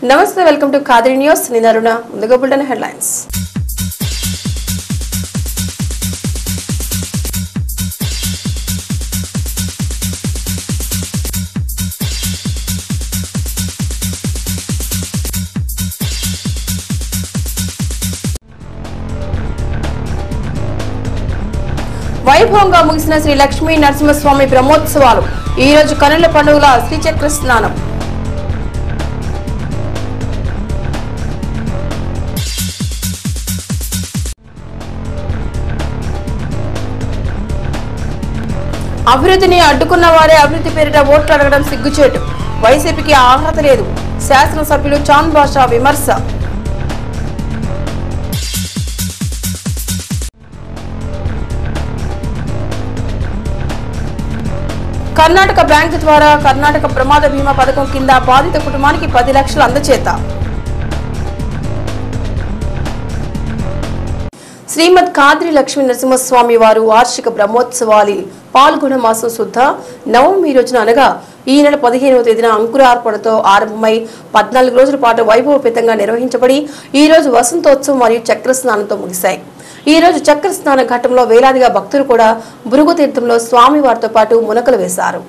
నమస్తే, welcome to Khadri news. నేను అరుణ. ముందుగా బులెటిన్ హెడ్లైన్స్. వైభవంగా ముగిసిన శ్రీ లక్ష్మీ నరసింహస్వామి బ్రహ్మోత్సవాలు. ఈ రోజు కన్నుల పండుగల శ్రీచక్ర స్నానం. అభివృద్ధిని అడ్డుకున్న వారే అభివృద్ధి పేరిట ఓట్లు అడగడం సిగ్గుచేటు. వైసీపీకి అర్హత లేదు. శాసనసభ్యులు చాంద్ బాషా విమర్శ. కర్ణాటక బ్యాంకు ద్వారా కర్ణాటక ప్రమాద బీమా పథకం కింద బాధిత కుటుంబానికి 10 లక్షలు అందజేత. శ్రీమద్ ఖాద్రి లక్ష్మీ నరసింహస్వామి వారు వార్షిక బ్రహ్మోత్సవాలు పాల్గొన మాసం శుద్ధ నవమి రోజున అనగా ఈ నెల 15వ తేదీన అంకురార్పణతో ఆరంభమై 14 రోజుల పాటు వైభవపేతంగా నిర్వహించబడి ఈ రోజు వసంతోత్సవం మరియు చక్ర స్నానంతో ముగిశాయి. ఈ రోజు చక్ర స్నాన ఘట్టంలో వేలాదిగా భక్తులు కూడా భృగు తీర్థంలో స్వామివారితో పాటు మునకలు వేశారు.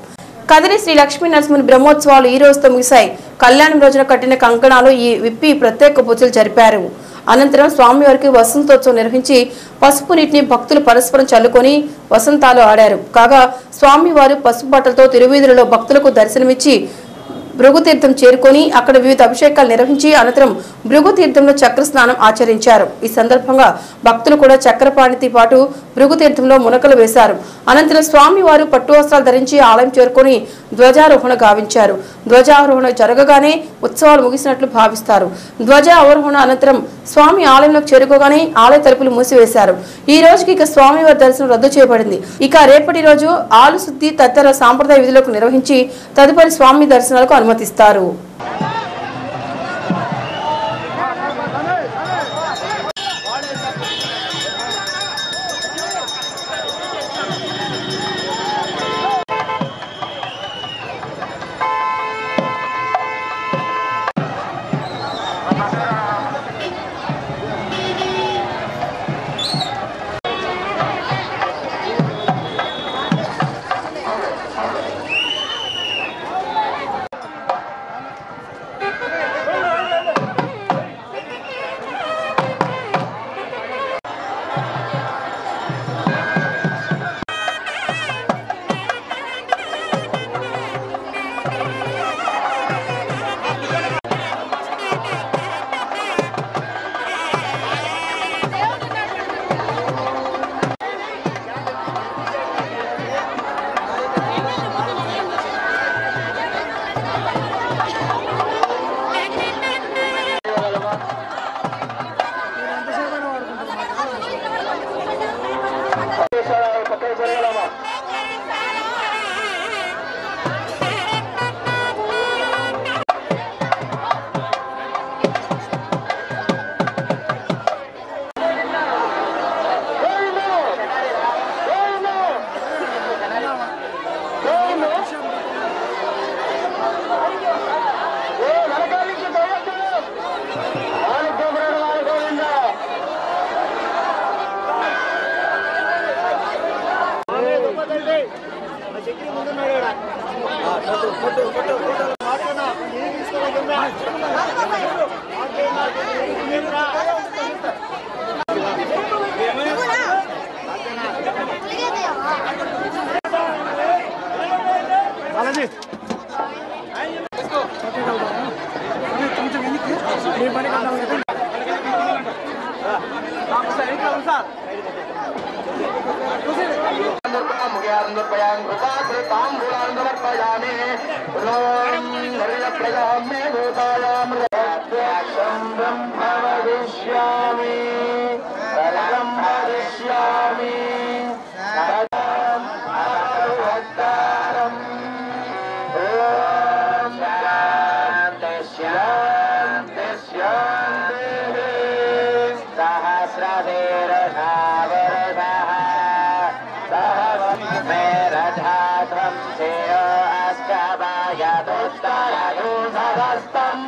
కదిరి శ్రీ లక్ష్మీ నరసింహుని బ్రహ్మోత్సవాలు ఈ రోజుతో ముగిశాయి. కళ్యాణం రోజున కట్టిన కంకణాలు ఈ విప్పి ప్రత్యేక పూజలు జరిపారు. అనంతరం స్వామివారికి వసంతోత్సవం నిర్వహించి పసుపు నీటిని భక్తులు పరస్పరం చల్లుకొని వసంతాలు ఆడారు. కాగా స్వామివారు పసుపు బట్టలతో తిరువీధులలో భక్తులకు దర్శనమిచ్చి భృగుతీర్థం చేరుకొని అక్కడ వివిధ అభిషేకాలు నిర్వహించి అనంతరం భృగుతీర్థంలో చక్ర స్నానం ఆచరించారు. ఈ సందర్భంగా భక్తులు కూడా చక్రపాణితో పాటు భృగుతీర్థంలో మునకలు వేశారు. అనంతరం స్వామివారు పట్టు వస్త్రాలు ధరించి ఆలయం చేరుకొని ధ్వజారోహణ గావించారు. ధ్వజారోహణ జరగగానే ఉత్సవాలు ముగిసినట్లు భావిస్తారు. ధ్వజ అవరోహణ అనంతరం స్వామి ఆలయంలోకి చేరుకోగానే ఆలయ తలుపులు మూసివేశారు. ఈ రోజుకి ఇక స్వామివారి దర్శనం రద్దు చేయబడింది. ఇక రేపటి రోజు ఆలు శుద్ధి తదితర సాంప్రదాయ విధులకు నిర్వహించి తదుపరి స్వామి దర్శనాలకు అనుమతిస్తారు.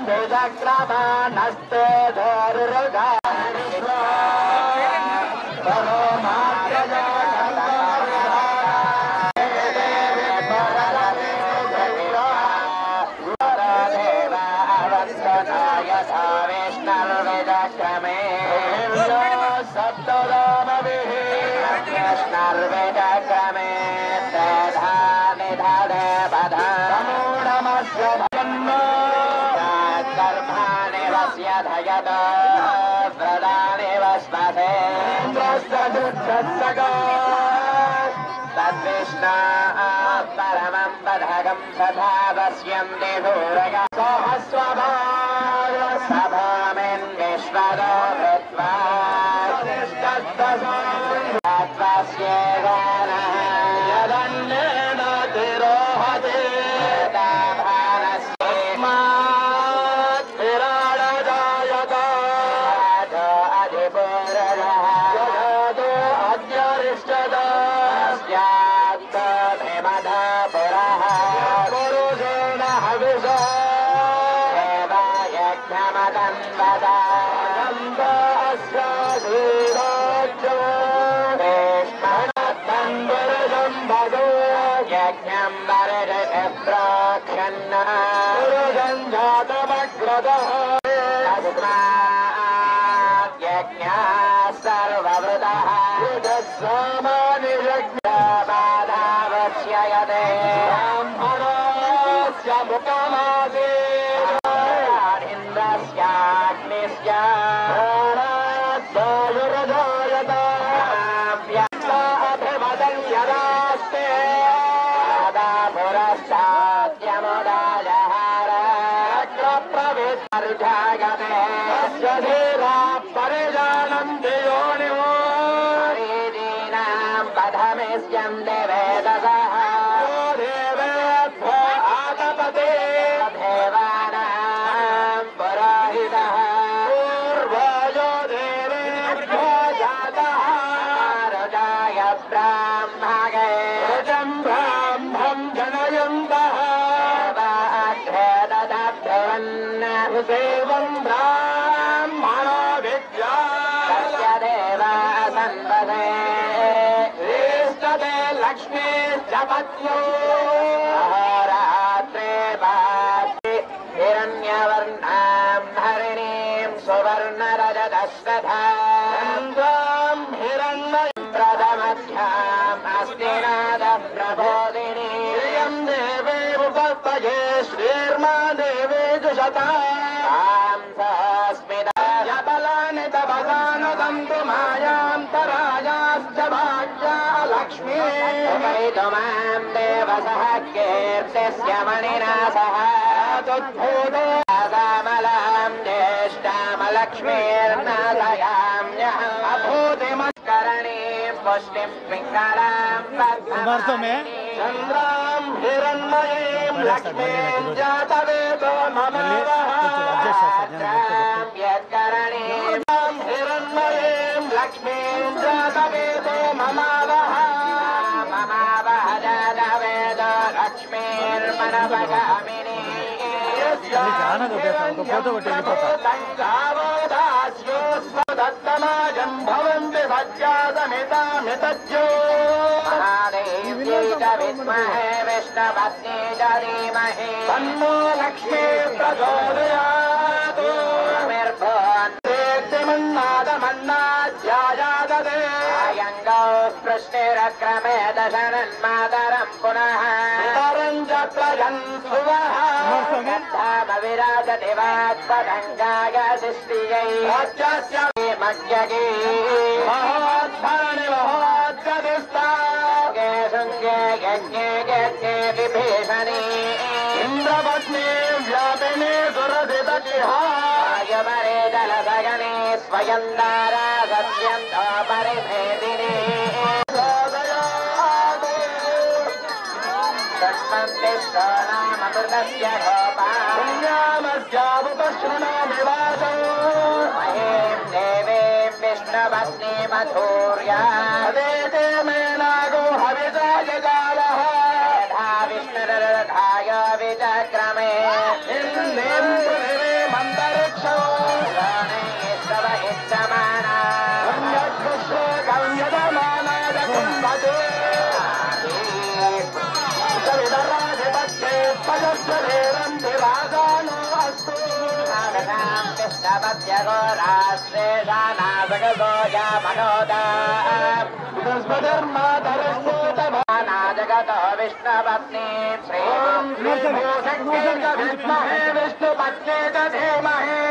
Vedanta चक्रमानस्ते धरुर्गा तद्विष्णा परमं पदगं तथा वश्यं देवोरगा सहस्रभामेन् विश्वदो भूत्वा यदन्नेन तिरोहते सर्ववृतः बाधावक्ष्ययते ब्राह्मणस्य मुखमासे इन्द्रस्याग्निस्य अभिवदन् यदास्ते तदा पुरस्ताद्यमुदाजहार प्रवेशर्जागते धीरा परिजानन्ति योनिमो हरिदीनां पथमेस्यं देवेदसः देवेभ्यो आतपते देवानां पुरोहितः पूर्वयो देवेभ्यो जातः रुजाय ब्राह्मणे रुजं ब्राह्मं जनयन्तः देवं ब्राह्मणो विद्या तस्य देवा संवदे इष्टदे लक्ष्मीश्च पत्न्यो अहोरात्रे भाति हिरण्यवर्णां हरिणीं सुवर्णरजतस्तथां हिरण्यं प्रथमध्याम् अस्ति नादप्रबोधिनी इयं देवी उपपये श्रीर्मा देवी जुषता बलानि तपसानुदन्तु मायान्तरायाश्च भाग्या लक्ष्मी मां देवसः कीर्तिस्य मणिना सह तुद्भूतो रामलां ज्येष्ठामलक्ष्मीर्नादयाम्यहम् अभूतिमत्करणीं पुष्टिं पिङ्गलां चन्द्रां हिरण्मयीं लक्ष्मीं जातवेदो मम यत्करणीं हिरण्मयीं लक्ष्मीं जातवेदो ममावः जातवेदो लक्ष्मीर्मनवगामिनी दत्तमाजं भवन्ति सज्जातमितामितज्यो महादेव्यै च विद्महे विष्णुपत्नी च धीमहि तन्नो लक्ष्मी प्रचोदयात् मन्नादमन्नाध्यायाददे अयङ्गौ स्पृष्टिरक्रमे दशनन्मातरं पुनः तरं च प्रजन् सुवः विराजति वाक्पदङ्गाय सृष्टियै राज्यस्य मज्जगे महोद्भरणे महोद्गतिस्तागे शृङ्गे यज्ञे यज्ञे विभीषणे इन्द्रपत्नी व्यापिने सुरसितजिहायवरे जलसगने स्वयं दारा सत्यं परिभेदिने षण्मन्तिष्ठानामृतस्य पुण्यामस्यामुपशृणोमिवासौ महीं देवीं विष्णुपत्नी मधुर्या देते मे नागो हविषाय कालः यथा विष्णुरधाय विचक्रमे पृथिवी मन्द जगतो विष्णुपत्नी श्रीभूषणे विष्णुपत्नी च धीमहि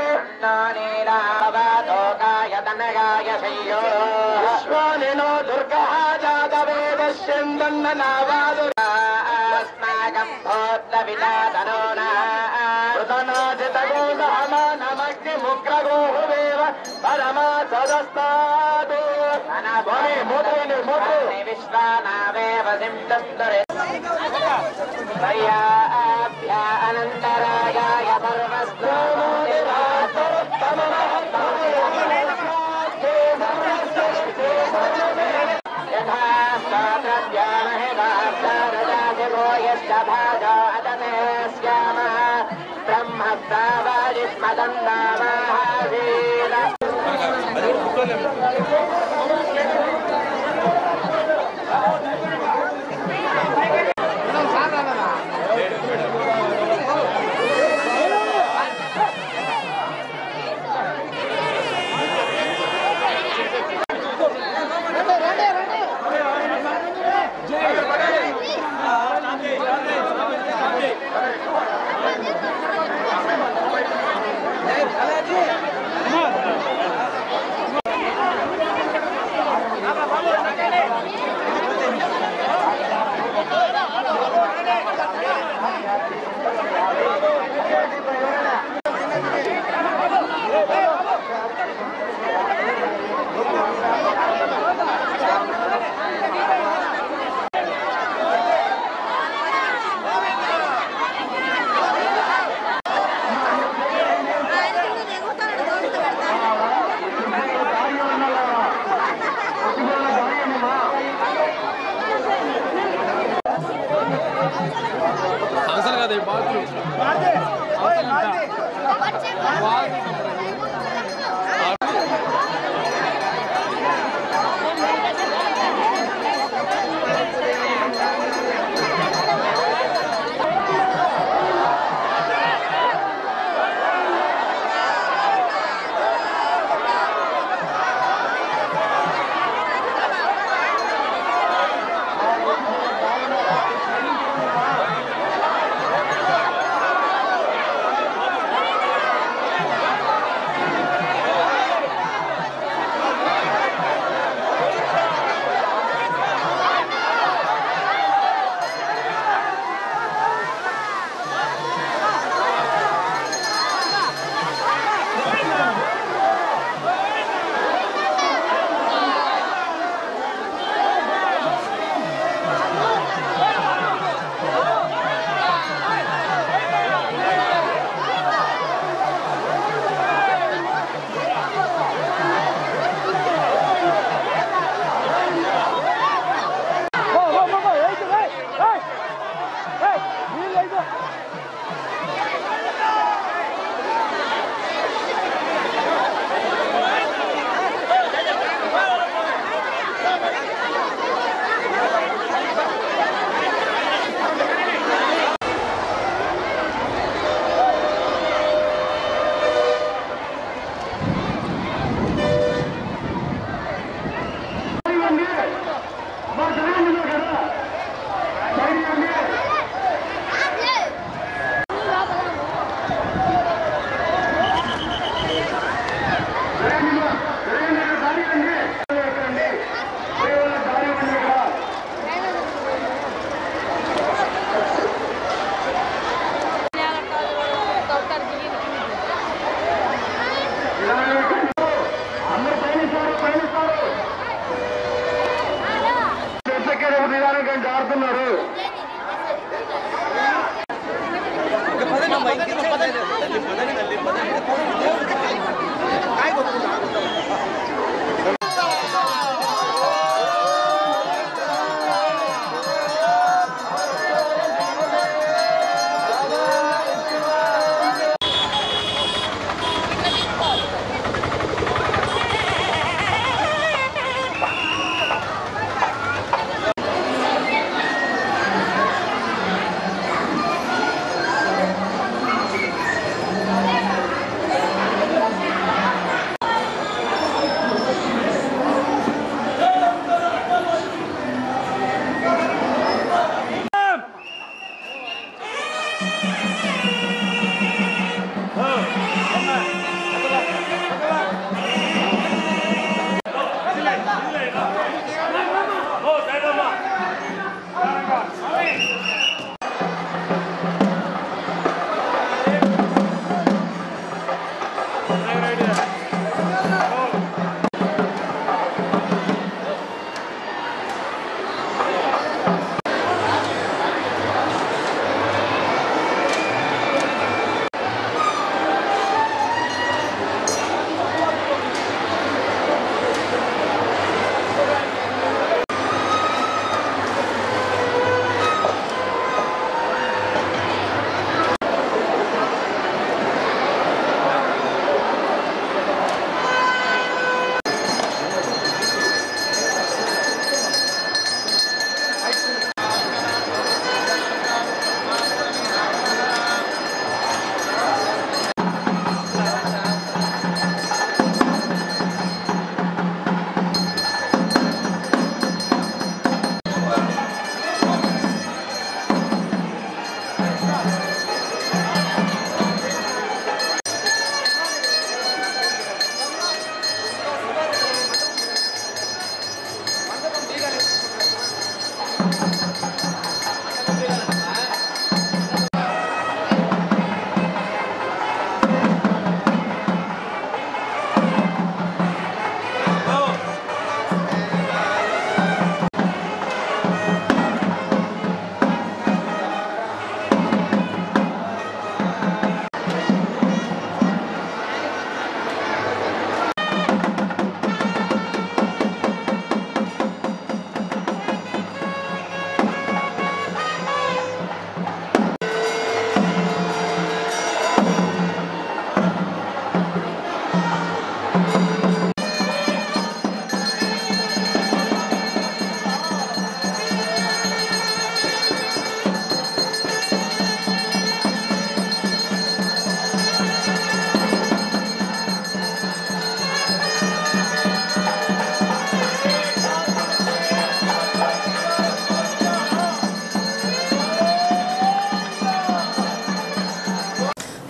नीलावतोकाय तनयाय शय्यो विश्वानिनो दुर्गः जातवेदस्यन्दन्ननावादुरास्माकं भूतविदातनोना कृतनाजितगोदहमानमग्निमुग्रगोहुवेव परमा सदस्तादु विश्वानावेव सिंहस्तुरे अनन्तरायाय यथा स्वात्रज्ञामहे वार्तारजाजिमो यश्च भाजो अदने स्यामः ब्रह्मस्तावाजिष्मदन्नामाहावीर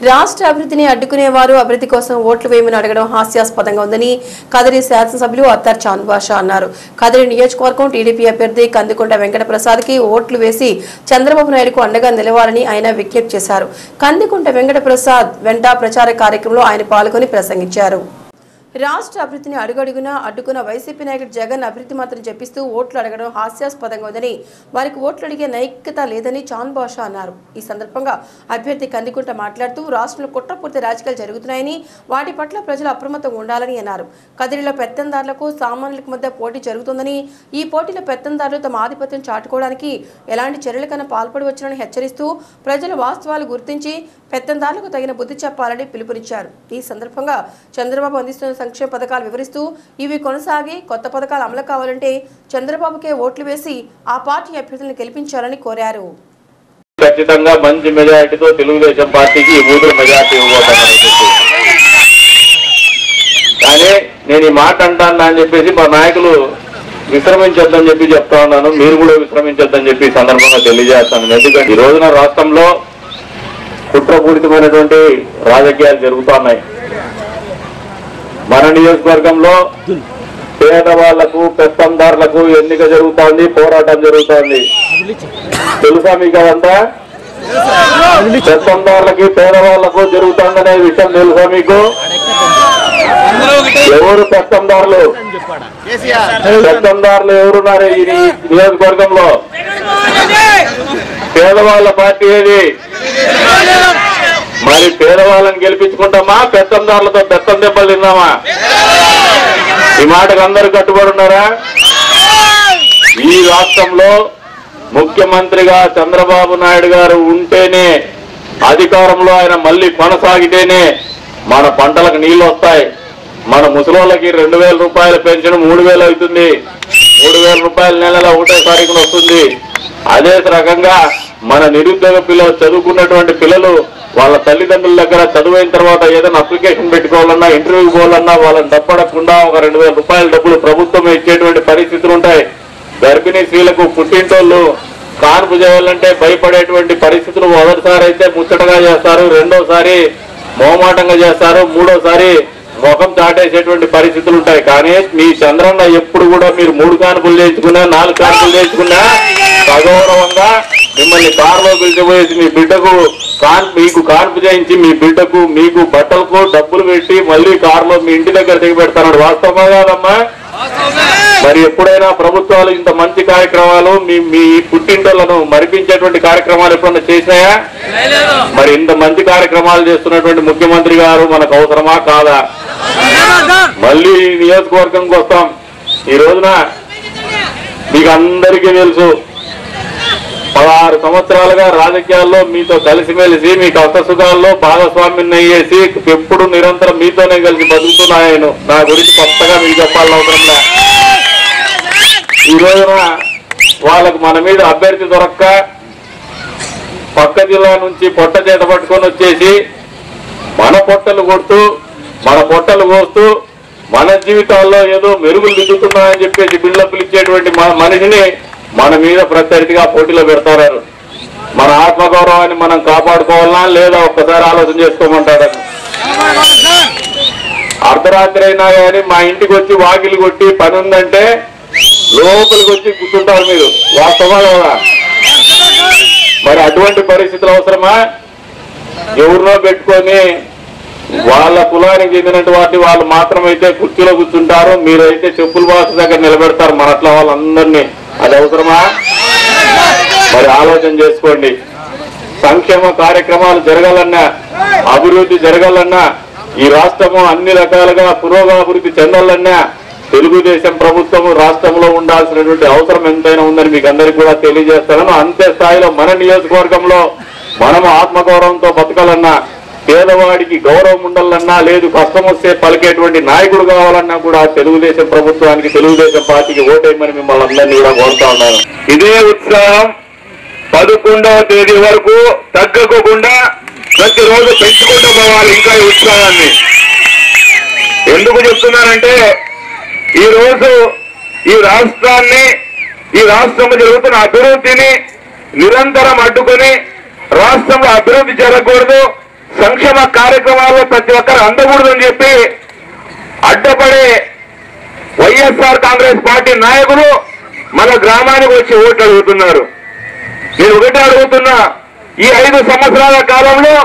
రాష్ట్ర అభివృద్ధిని అడ్డుకునేవారు అభివృద్ధి కోసం ఓట్లు వేయమని అడగడం హాస్యాస్పదంగా ఉందని కదిరి శాసనసభ్యులు అత్తర్ చాంద్ బాషా అన్నారు. కదిరి నియోజకవర్గం టీడీపీ అభ్యర్థి కందికుంట వెంకట ప్రసాద్ కి ఓట్లు వేసి చంద్రబాబు నాయుడుకు అండగా నిలవాలని ఆయన విజ్ఞప్తి చేశారు. కందికుంట వెంకట ప్రసాద్ వెంట ప్రచార కార్యక్రమంలో ఆయన పాల్గొని ప్రసంగించారు. రాష్ట్ర అభివృద్ధిని అడుగడుగునా అడ్డుకున్న వైసీపీ నాయకుడు జగన్ అభివృద్ధి మాత్రం చెప్పిస్తూ ఓట్లు అడగడం హాస్యాస్పదంగా ఉందని, వారికి ఓట్లు అడిగే నైతికత లేదని చాంద్ బాషా అన్నారు. ఈ సందర్భంగా అభ్యర్థి కందికుంట మాట్లాడుతూ రాష్ట్రంలో కుట్రపూర్తి రాజకీయాలు జరుగుతున్నాయని, వాటి పట్ల ప్రజలు అప్రమత్తంగా ఉండాలని అన్నారు. కదిరిలో పెత్తందారులకు సామాన్యులకు మధ్య పోటీ జరుగుతుందని, ఈ పోటీలో పెత్తందారులు తమ ఆధిపత్యం చాటుకోవడానికి ఎలాంటి చర్యలకైనా పాల్పడవచ్చునని హెచ్చరిస్తూ ప్రజలు వాస్తవాలు గుర్తించి పెత్తందారులకు తగిన బుద్ధి చెప్పాలని పిలుపునిచ్చారు. ఈ సందర్భంగా చంద్రబాబు అందిస్తున్న సంక్షేమ పథకాలు వివరిస్తూ ఇవి కొనసాగి కొత్త పథకాలు అమలు కావాలంటే చంద్రబాబుకే ఓట్లు వేసి ఆ పార్టీ అభ్యర్థులను గెలిపించాలని కోరారు. ఖచ్చితంగా మంచి మెజారిటీతో తెలుగుదేశం పార్టీకి ఊదురు మెజారిటీ ఇవ్వబోతామని చెప్పి, కానీ నేను ఈ మాట అంటాను అని చెప్పేసి మా నాయకులు విశ్రమించొద్దని చెప్పి చెప్తా ఉన్నాను. మీరు కూడా విశ్రమించొద్దని చెప్పి ఈ సందర్భంగా తెలియజేస్తాను. ఎందుకంటే ఈ రోజున రాష్ట్రంలో కుట్రపూరితమైనటువంటి రాజకీయాలు జరుగుతున్నాయి. మన నియోజకవర్గంలో పేదవాళ్లకు పెత్తందారులకు ఎన్నిక జరుగుతోంది, పోరాటం జరుగుతోంది. తెలుసా మీకు అదంతా? పెత్తందారులకి పేదవాళ్లకు జరుగుతుందనే విషయం తెలుసా మీకు? ఎవరు పెత్తందారులు? పెత్తందారులు ఎవరున్నారు ఈ నియోజకవర్గంలో? పేదవాళ్ల పార్టీ ఏది? మరి పేదవాళ్ళని గెలిపించుకుంటామా, పెత్తందారులతో పెత్తం దెబ్బలు తిన్నామా? ఈ మాటకు అందరూ కట్టుబడి ఉన్నారా? ఈ రాష్ట్రంలో ముఖ్యమంత్రిగా చంద్రబాబు నాయుడు గారు ఉంటేనే, అధికారంలో ఆయన మళ్ళీ కొనసాగితేనే మన పంటలకు నీళ్లు వస్తాయి. మన ముసలోళ్ళకి 2000 రూపాయల పెన్షన్ 3000 అవుతుంది. 3000 రూపాయల నెలలో 1వ తారీఖున వస్తుంది. అదే రకంగా మన నిరుద్యోగ పిల్లలు, చదువుకున్నటువంటి పిల్లలు వాళ్ళ తల్లిదండ్రుల దగ్గర చదువైన తర్వాత ఏదైనా అప్లికేషన్ పెట్టుకోవాలన్నా, ఇంటర్వ్యూకి పోవాలన్నా వాళ్ళని డబ్బడకుండా ఒక 2000 రూపాయల డబ్బులు ప్రభుత్వం ఇచ్చేటువంటి పరిస్థితులు ఉంటాయి. గర్భిణీ స్త్రీలకు పుట్టింటోళ్ళు కాన్పు చేయాలంటే భయపడేటువంటి పరిస్థితులు మొదటిసారి అయితే ముచ్చటగా చేస్తారు, రెండోసారి మోమాటంగా చేస్తారు, మూడోసారి ముఖం చాటేసేటువంటి పరిస్థితులు ఉంటాయి. కానీ మీ చంద్రన్న ఎప్పుడు కూడా మీరు 3 కాన్పులు చేయించుకున్నా, 4 కాన్పులు చేయించుకున్నా సగౌరవంగా మిమ్మల్ని కారులో పిలిచిపోయేసి మీ బిడ్డకు మీకు కాన్పు చేయించి మీ బిడ్డకు మీకు బట్టలకు డబ్బులు పెట్టి మళ్ళీ కారులో మీ ఇంటి దగ్గర దిగి పెడతాడు. వాస్తవమా కాదమ్మా? మరి ఎప్పుడైనా ప్రభుత్వాలు ఇంత మంచి కార్యక్రమాలు మీ పుట్టింటోళ్లను మరిపించేటువంటి కార్యక్రమాలు ఎప్పుడన్నా చేసినాయా? మరి ఇంత మంచి కార్యక్రమాలు చేస్తున్నటువంటి ముఖ్యమంత్రి గారు మనకు అవసరమా కాదా? మళ్ళీ నియోజకవర్గంకి వస్తాం. ఈ రోజున మీకు అందరికీ తెలుసు, 16 సంవత్సరాలుగా రాజకీయాల్లో మీతో కలిసిమెలిసి మీ కష్ట సుఖాల్లో భాగస్వామ్యం అయ్యేసి ఎప్పుడు నిరంతరం మీతోనే కలిసి బతుకుతున్నాయను. నా గురించి కొత్తగా మీకు చెప్పాలని అవసరం లే. ఈ రోజున వాళ్ళకు మన మీద అభ్యర్థి దొరక్క పక్క జిల్లా నుంచి పొట్ట చేత పట్టుకొని వచ్చేసి మన పొట్టలు కొడుతూ, మన పొట్టలు కోస్తూ, మన జీవితాల్లో ఏదో మెరుగులు దిద్దుతున్నాయని చెప్పేసి బిల్డప్లు ఇచ్చేటువంటి మనిషిని మన మీద ప్రత్యర్థిగా పోటీలో పెడతారు. మన ఆత్మగౌరవాన్ని మనం కాపాడుకోవాలన్నా లేదా ఒక్కసారి ఆలోచన చేసుకోమంటాడని. అర్ధరాత్రి అయినా కానీ మా ఇంటికి వచ్చి వాకిలి కొట్టి పని ఉందంటే లోపలికి వచ్చి కూర్చుంటారు మీరు. వాస్తవా కదా? మరి అటువంటి పరిస్థితులు అవసరమా? ఎవరినో పెట్టుకొని వాళ్ళ కులానికి చెందినటువంటి వాళ్ళు మాత్రమైతే కుర్చీలో కూర్చుంటారు, మీరైతే చెప్పుల బాక్స్ దగ్గర నిలబెడతారు మన అట్లా వాళ్ళందరినీ. అది అవసరమా? మరి ఆలోచన చేసుకోండి. సంక్షేమ కార్యక్రమాలు జరగాలన్నా, అభివృద్ధి జరగాలన్నా, ఈ రాష్ట్రము అన్ని రకాలుగా పురోగతి చెందాలన్నా తెలుగుదేశం ప్రభుత్వం రాష్ట్రంలో ఉండాల్సినటువంటి అవసరం ఎంతైనా ఉందని మీకు అందరికీ కూడా తెలియజేస్తాను. అంతే స్థాయిలో మన నియోజకవర్గంలో మనము ఆత్మగౌరవంతో బతకాలన్నా, పేదవాడికి గౌరవం ఉండాలన్నా, లేదు కష్టం వస్తే పలికేటువంటి నాయకుడు కావాలన్నా కూడా తెలుగుదేశం ప్రభుత్వానికి, తెలుగుదేశం పార్టీకి ఓటేయమని మిమ్మల్ని అందరినీ కూడా కోరుతా ఉన్నాను. ఇదే ఉత్సాహం 11వ తేదీ వరకు తగ్గకుండా ప్రతిరోజు పెంచుకుంటూ పోవాలి. ఇంకా ఈ ఉత్సాహాన్ని ఎందుకు చెప్తున్నానంటే, ఈ రోజు ఈ రాష్ట్రాన్ని, ఈ రాష్ట్రంలో జరుగుతున్న అభివృద్ధిని నిరంతరం అడ్డుకొని రాష్ట్రంలో అభివృద్ధి జరగకూడదు, సంక్షేమ కార్యక్రమాల్లో ప్రతి ఒక్కరు అందకూడదని చెప్పి అడ్డపడే వైఎస్ఆర్ కాంగ్రెస్ పార్టీ నాయకులు మన గ్రామానికి వచ్చి ఓట్లు అడుగుతున్నారు. నేను ఒకటే అడుగుతున్నా, ఈ 5 సంవత్సరాల కాలంలో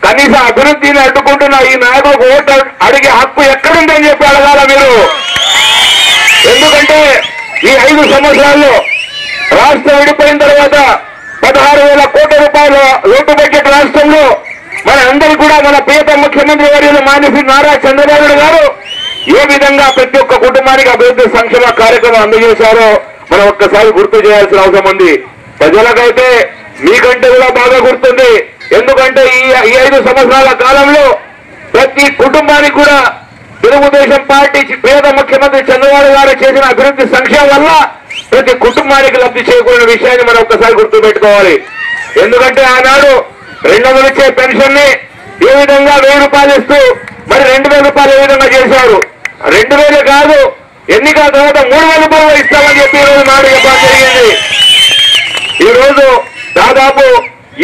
కనీస అభివృద్ధిని అడ్డుకుంటున్న ఈ నాయకులకు ఓట్లు అడిగే హక్కు ఎక్కడుందని చెప్పి అడగాల మీరు. ఎందుకంటే ఈ 5 సంవత్సరాల్లో రాష్ట్రం విడిపోయిన తర్వాత 16,000 కోట్ల రూపాయల లోటు బడ్జెట్ రాష్ట్రంలో మన అందరికీ కూడా మన ప్రియతమ ముఖ్యమంత్రి వర్యులు మాన్యశ్రీ నారా చంద్రబాబు నాయుడు గారు ఏ విధంగా ప్రతి ఒక్క కుటుంబానికి అభివృద్ధి సంక్షేమ కార్యక్రమం అందజేశారో మనం ఒక్కసారి గుర్తు చేయాల్సిన అవసరం ఉంది. ప్రజలకైతే మీకంటే కూడా బాగా గుర్తుంది. ఎందుకంటే ఈ 5 సంవత్సరాల కాలంలో ప్రతి కుటుంబానికి కూడా తెలుగుదేశం పార్టీ ప్రియతమ ముఖ్యమంత్రి చంద్రబాబు గారు చేసిన అభివృద్ధి సంక్షేమం వల్ల ప్రతి కుటుంబానికి లబ్ధి చేకూరిన విషయాన్ని మనం ఒక్కసారి గుర్తుపెట్టుకోవాలి. ఎందుకంటే ఆనాడు 200 ఇచ్చే పెన్షన్ ని ఏ విధంగా 1000 రూపాయలు ఇస్తూ మరి 2000 రూపాయలు ఏ విధంగా చేశారు. 2000 కాదు, ఎన్నికల తర్వాత 3000 రూపాయలు ఇస్తామని చెప్పి ఈ రోజు నాడు చెప్పడం జరిగింది. ఈ రోజు దాదాపు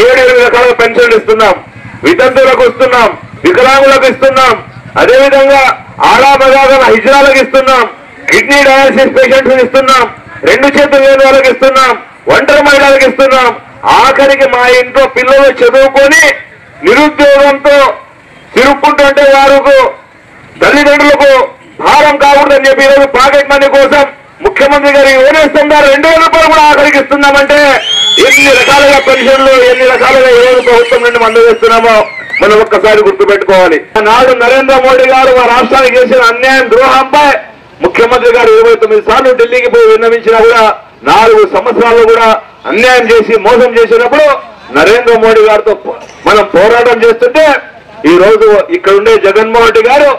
7-8 రకాల పెన్షన్లు ఇస్తున్నాం, వితంతువులకు ఇస్తున్నాం, వికలాంగులకు ఇస్తున్నాం, అదేవిధంగా ఆడామగాగల హిజ్రాలకు ఇస్తున్నాం, కిడ్నీ డయాలసిస్ పేషెంట్స్ ఇస్తున్నాం, 2 చేతులు లేని వాళ్ళకి ఇస్తున్నాం, ఒంటరి మహిళలకు ఇస్తున్నాం. ఆఖరికి మా ఇంట్లో పిల్లలు చదువుకొని నిరుద్యోగంతో తిరుక్కుంటుంటే వారికి తల్లిదండ్రులకు భారం కాకూడదని చెప్పి ఈరోజు పాకెట్ మనీ కోసం ముఖ్యమంత్రి గారు ఓనేస్తున్నారు. 2000 రూపాయలు కూడా ఆఖరికి ఇస్తున్నామంటే ఎన్ని రకాలుగా పెన్షన్లు, ఎన్ని రకాలుగా ఏ రోజు ప్రభుత్వం నుండి అందజేస్తున్నామో మనం ఒక్కసారి గుర్తుపెట్టుకోవాలి. నాడు నరేంద్ర మోడీ గారు మా రాష్ట్రానికి చేసిన అన్యాయం, ద్రోహంపై ముఖ్యమంత్రి గారు 29 సార్లు ఢిల్లీకి పోయి విన్నవించినా కూడా 4 సంవత్సరాలు కూడా అన్యాయం చేసి మోసం చేసినప్పుడు నరేంద్ర మోడీ గారితో మనం పోరాటం చేస్తుంటే ఈ రోజు ఇక్కడ ఉండే జగన్మోహన్ రెడ్డి గారు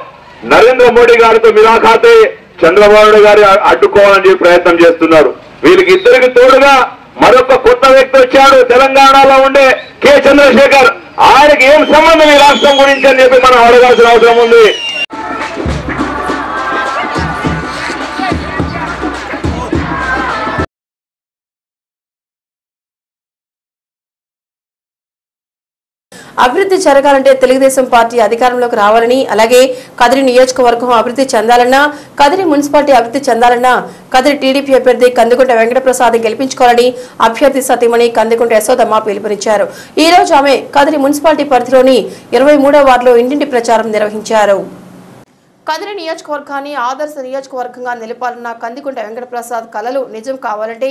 నరేంద్ర మోడీ గారితో మిరాఖాతే చంద్రబాబు నాయుడు గారి అడ్డుకోవాలని చెప్పి ప్రయత్నం చేస్తున్నారు. వీళ్ళకి ఇద్దరికి తోడుగా మరొక కొత్త వ్యక్తి వచ్చాడు, తెలంగాణలో ఉండే కె చంద్రశేఖర్. ఆయనకి ఏం సంబంధం ఈ రాష్ట్రం గురించి అని చెప్పి మనం అడగాల్సిన అవసరం ఉంది. అభివృద్ధి జరగాలంటే తెలుగుదేశం పార్టీ అధికారంలోకి రావాలని, అలాగే కదిరి నియోజకవర్గం అభివృద్ధి చెందాలన్నా, కదిరి మున్సిపాలిటీ అభివృద్ధి చెందాలన్నా కదిరి టీడీపీ అభ్యర్థి కందికుంట వెంకటప్రసాద్ గెలిపించుకోవాలని అభ్యర్థి సతీమణి కందికుంట యశోదమ్మ పిలుపునిచ్చారు. ఈ రోజు ఆమె కదిరి మున్సిపాలిటీ పరిధిలోని 23వ వార్డులో ఇంటింటి ప్రచారం నిర్వహించారు. కదిరి నియోజకవర్గాన్ని ఆదర్శ నియోజకవర్గంగా నిలపాలన్న కందికుంట వెంకటప్రసాద్ కలలు నిజం కావాలంటే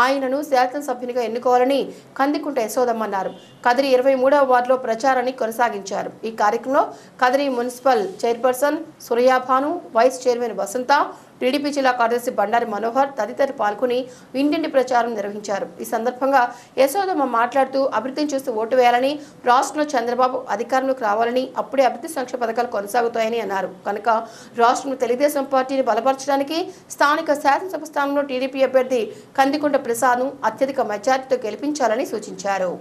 ఆయనను శాసనసభ్యునిగా ఎన్నుకోవాలని కందికుంట యశోదమ్మ అన్నారు. కదిరి 23వ వార్డులో ప్రచారాన్ని కొనసాగించారు. ఈ కార్యక్రమంలో Kadiri municipal chairperson Suryabhanu, vice chairman Vasantha, TDP జిల్లా కార్యదర్శి బండారి మనోహర్ తదితరులు పాల్గొని ఇంటింటి ప్రచారం నిర్వహించారు. ఈ సందర్భంగా యశోదమ్మ మాట్లాడుతూ అభివృద్ధిని చూస్తూ ఓటు వేయాలని, రాష్ట్రంలో చంద్రబాబు అధికారంలోకి రావాలని, అప్పుడే అభివృద్ధి సంక్షేమ పథకాలు కొనసాగుతాయని అన్నారు. కనుక రాష్ట్రంలో తెలుగుదేశం పార్టీని బలపరచడానికి స్థానిక శాసనసభ స్థానంలో టీడీపీ అభ్యర్థి కందికుంట ప్రసాద్ను అత్యధిక మెజార్టీతో గెలిపించాలని సూచించారు.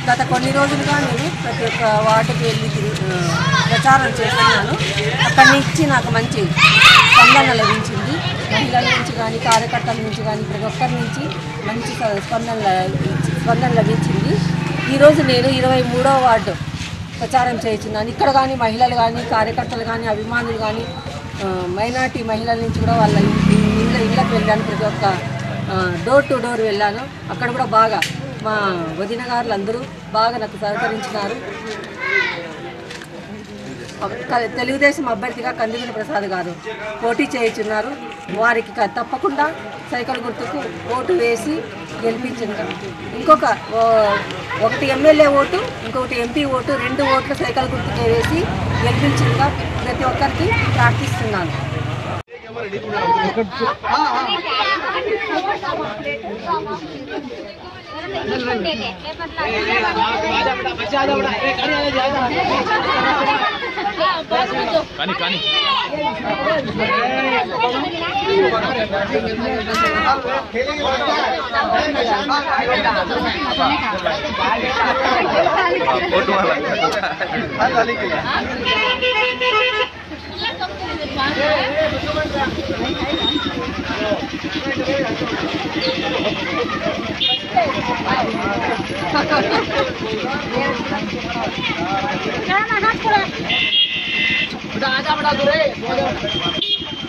గత కొన్ని రోజులుగా నేను ప్రతి ఒక్క వార్డుకి వెళ్ళి ప్రచారం చేస్తున్నాను. అక్కడి నుంచి నాకు మంచి స్పందన లభించింది. మహిళల నుంచి కానీ, కార్యకర్తల నుంచి కానీ, ప్రతి ఒక్కరి నుంచి మంచి స్పందన లభించింది. ఈరోజు నేను 23వ వార్డు ప్రచారం చేస్తున్నాను. ఇక్కడ కానీ మహిళలు కానీ, కార్యకర్తలు కానీ, అభిమానులు కానీ, మైనార్టీ మహిళల నుంచి కూడా వాళ్ళ ఇళ్ళకి వెళ్ళాను. ప్రతి ఒక్క డోర్ టు డోర్ వెళ్ళాను. అక్కడ కూడా బాగా మా వదిన గారులు అందరూ బాగా నాకు సహకరించినారు. తెలుగుదేశం అభ్యర్థిగా కందిగుంట ప్రసాద్ గారు పోటీ చేయుచున్నారు. వారికి తప్పకుండా సైకిల్ గుర్తుకు ఓటు వేసి గెలిపించారు. ఒకటి ఎమ్మెల్యే ఓటు, ఇంకొకటి ఎంపీ ఓటు, 2 ఓట్లు సైకిల్ గుర్తుకే వేసి గెలిపించిందిగా ప్రతి ఒక్కరికి ప్రార్థిస్తున్నాను.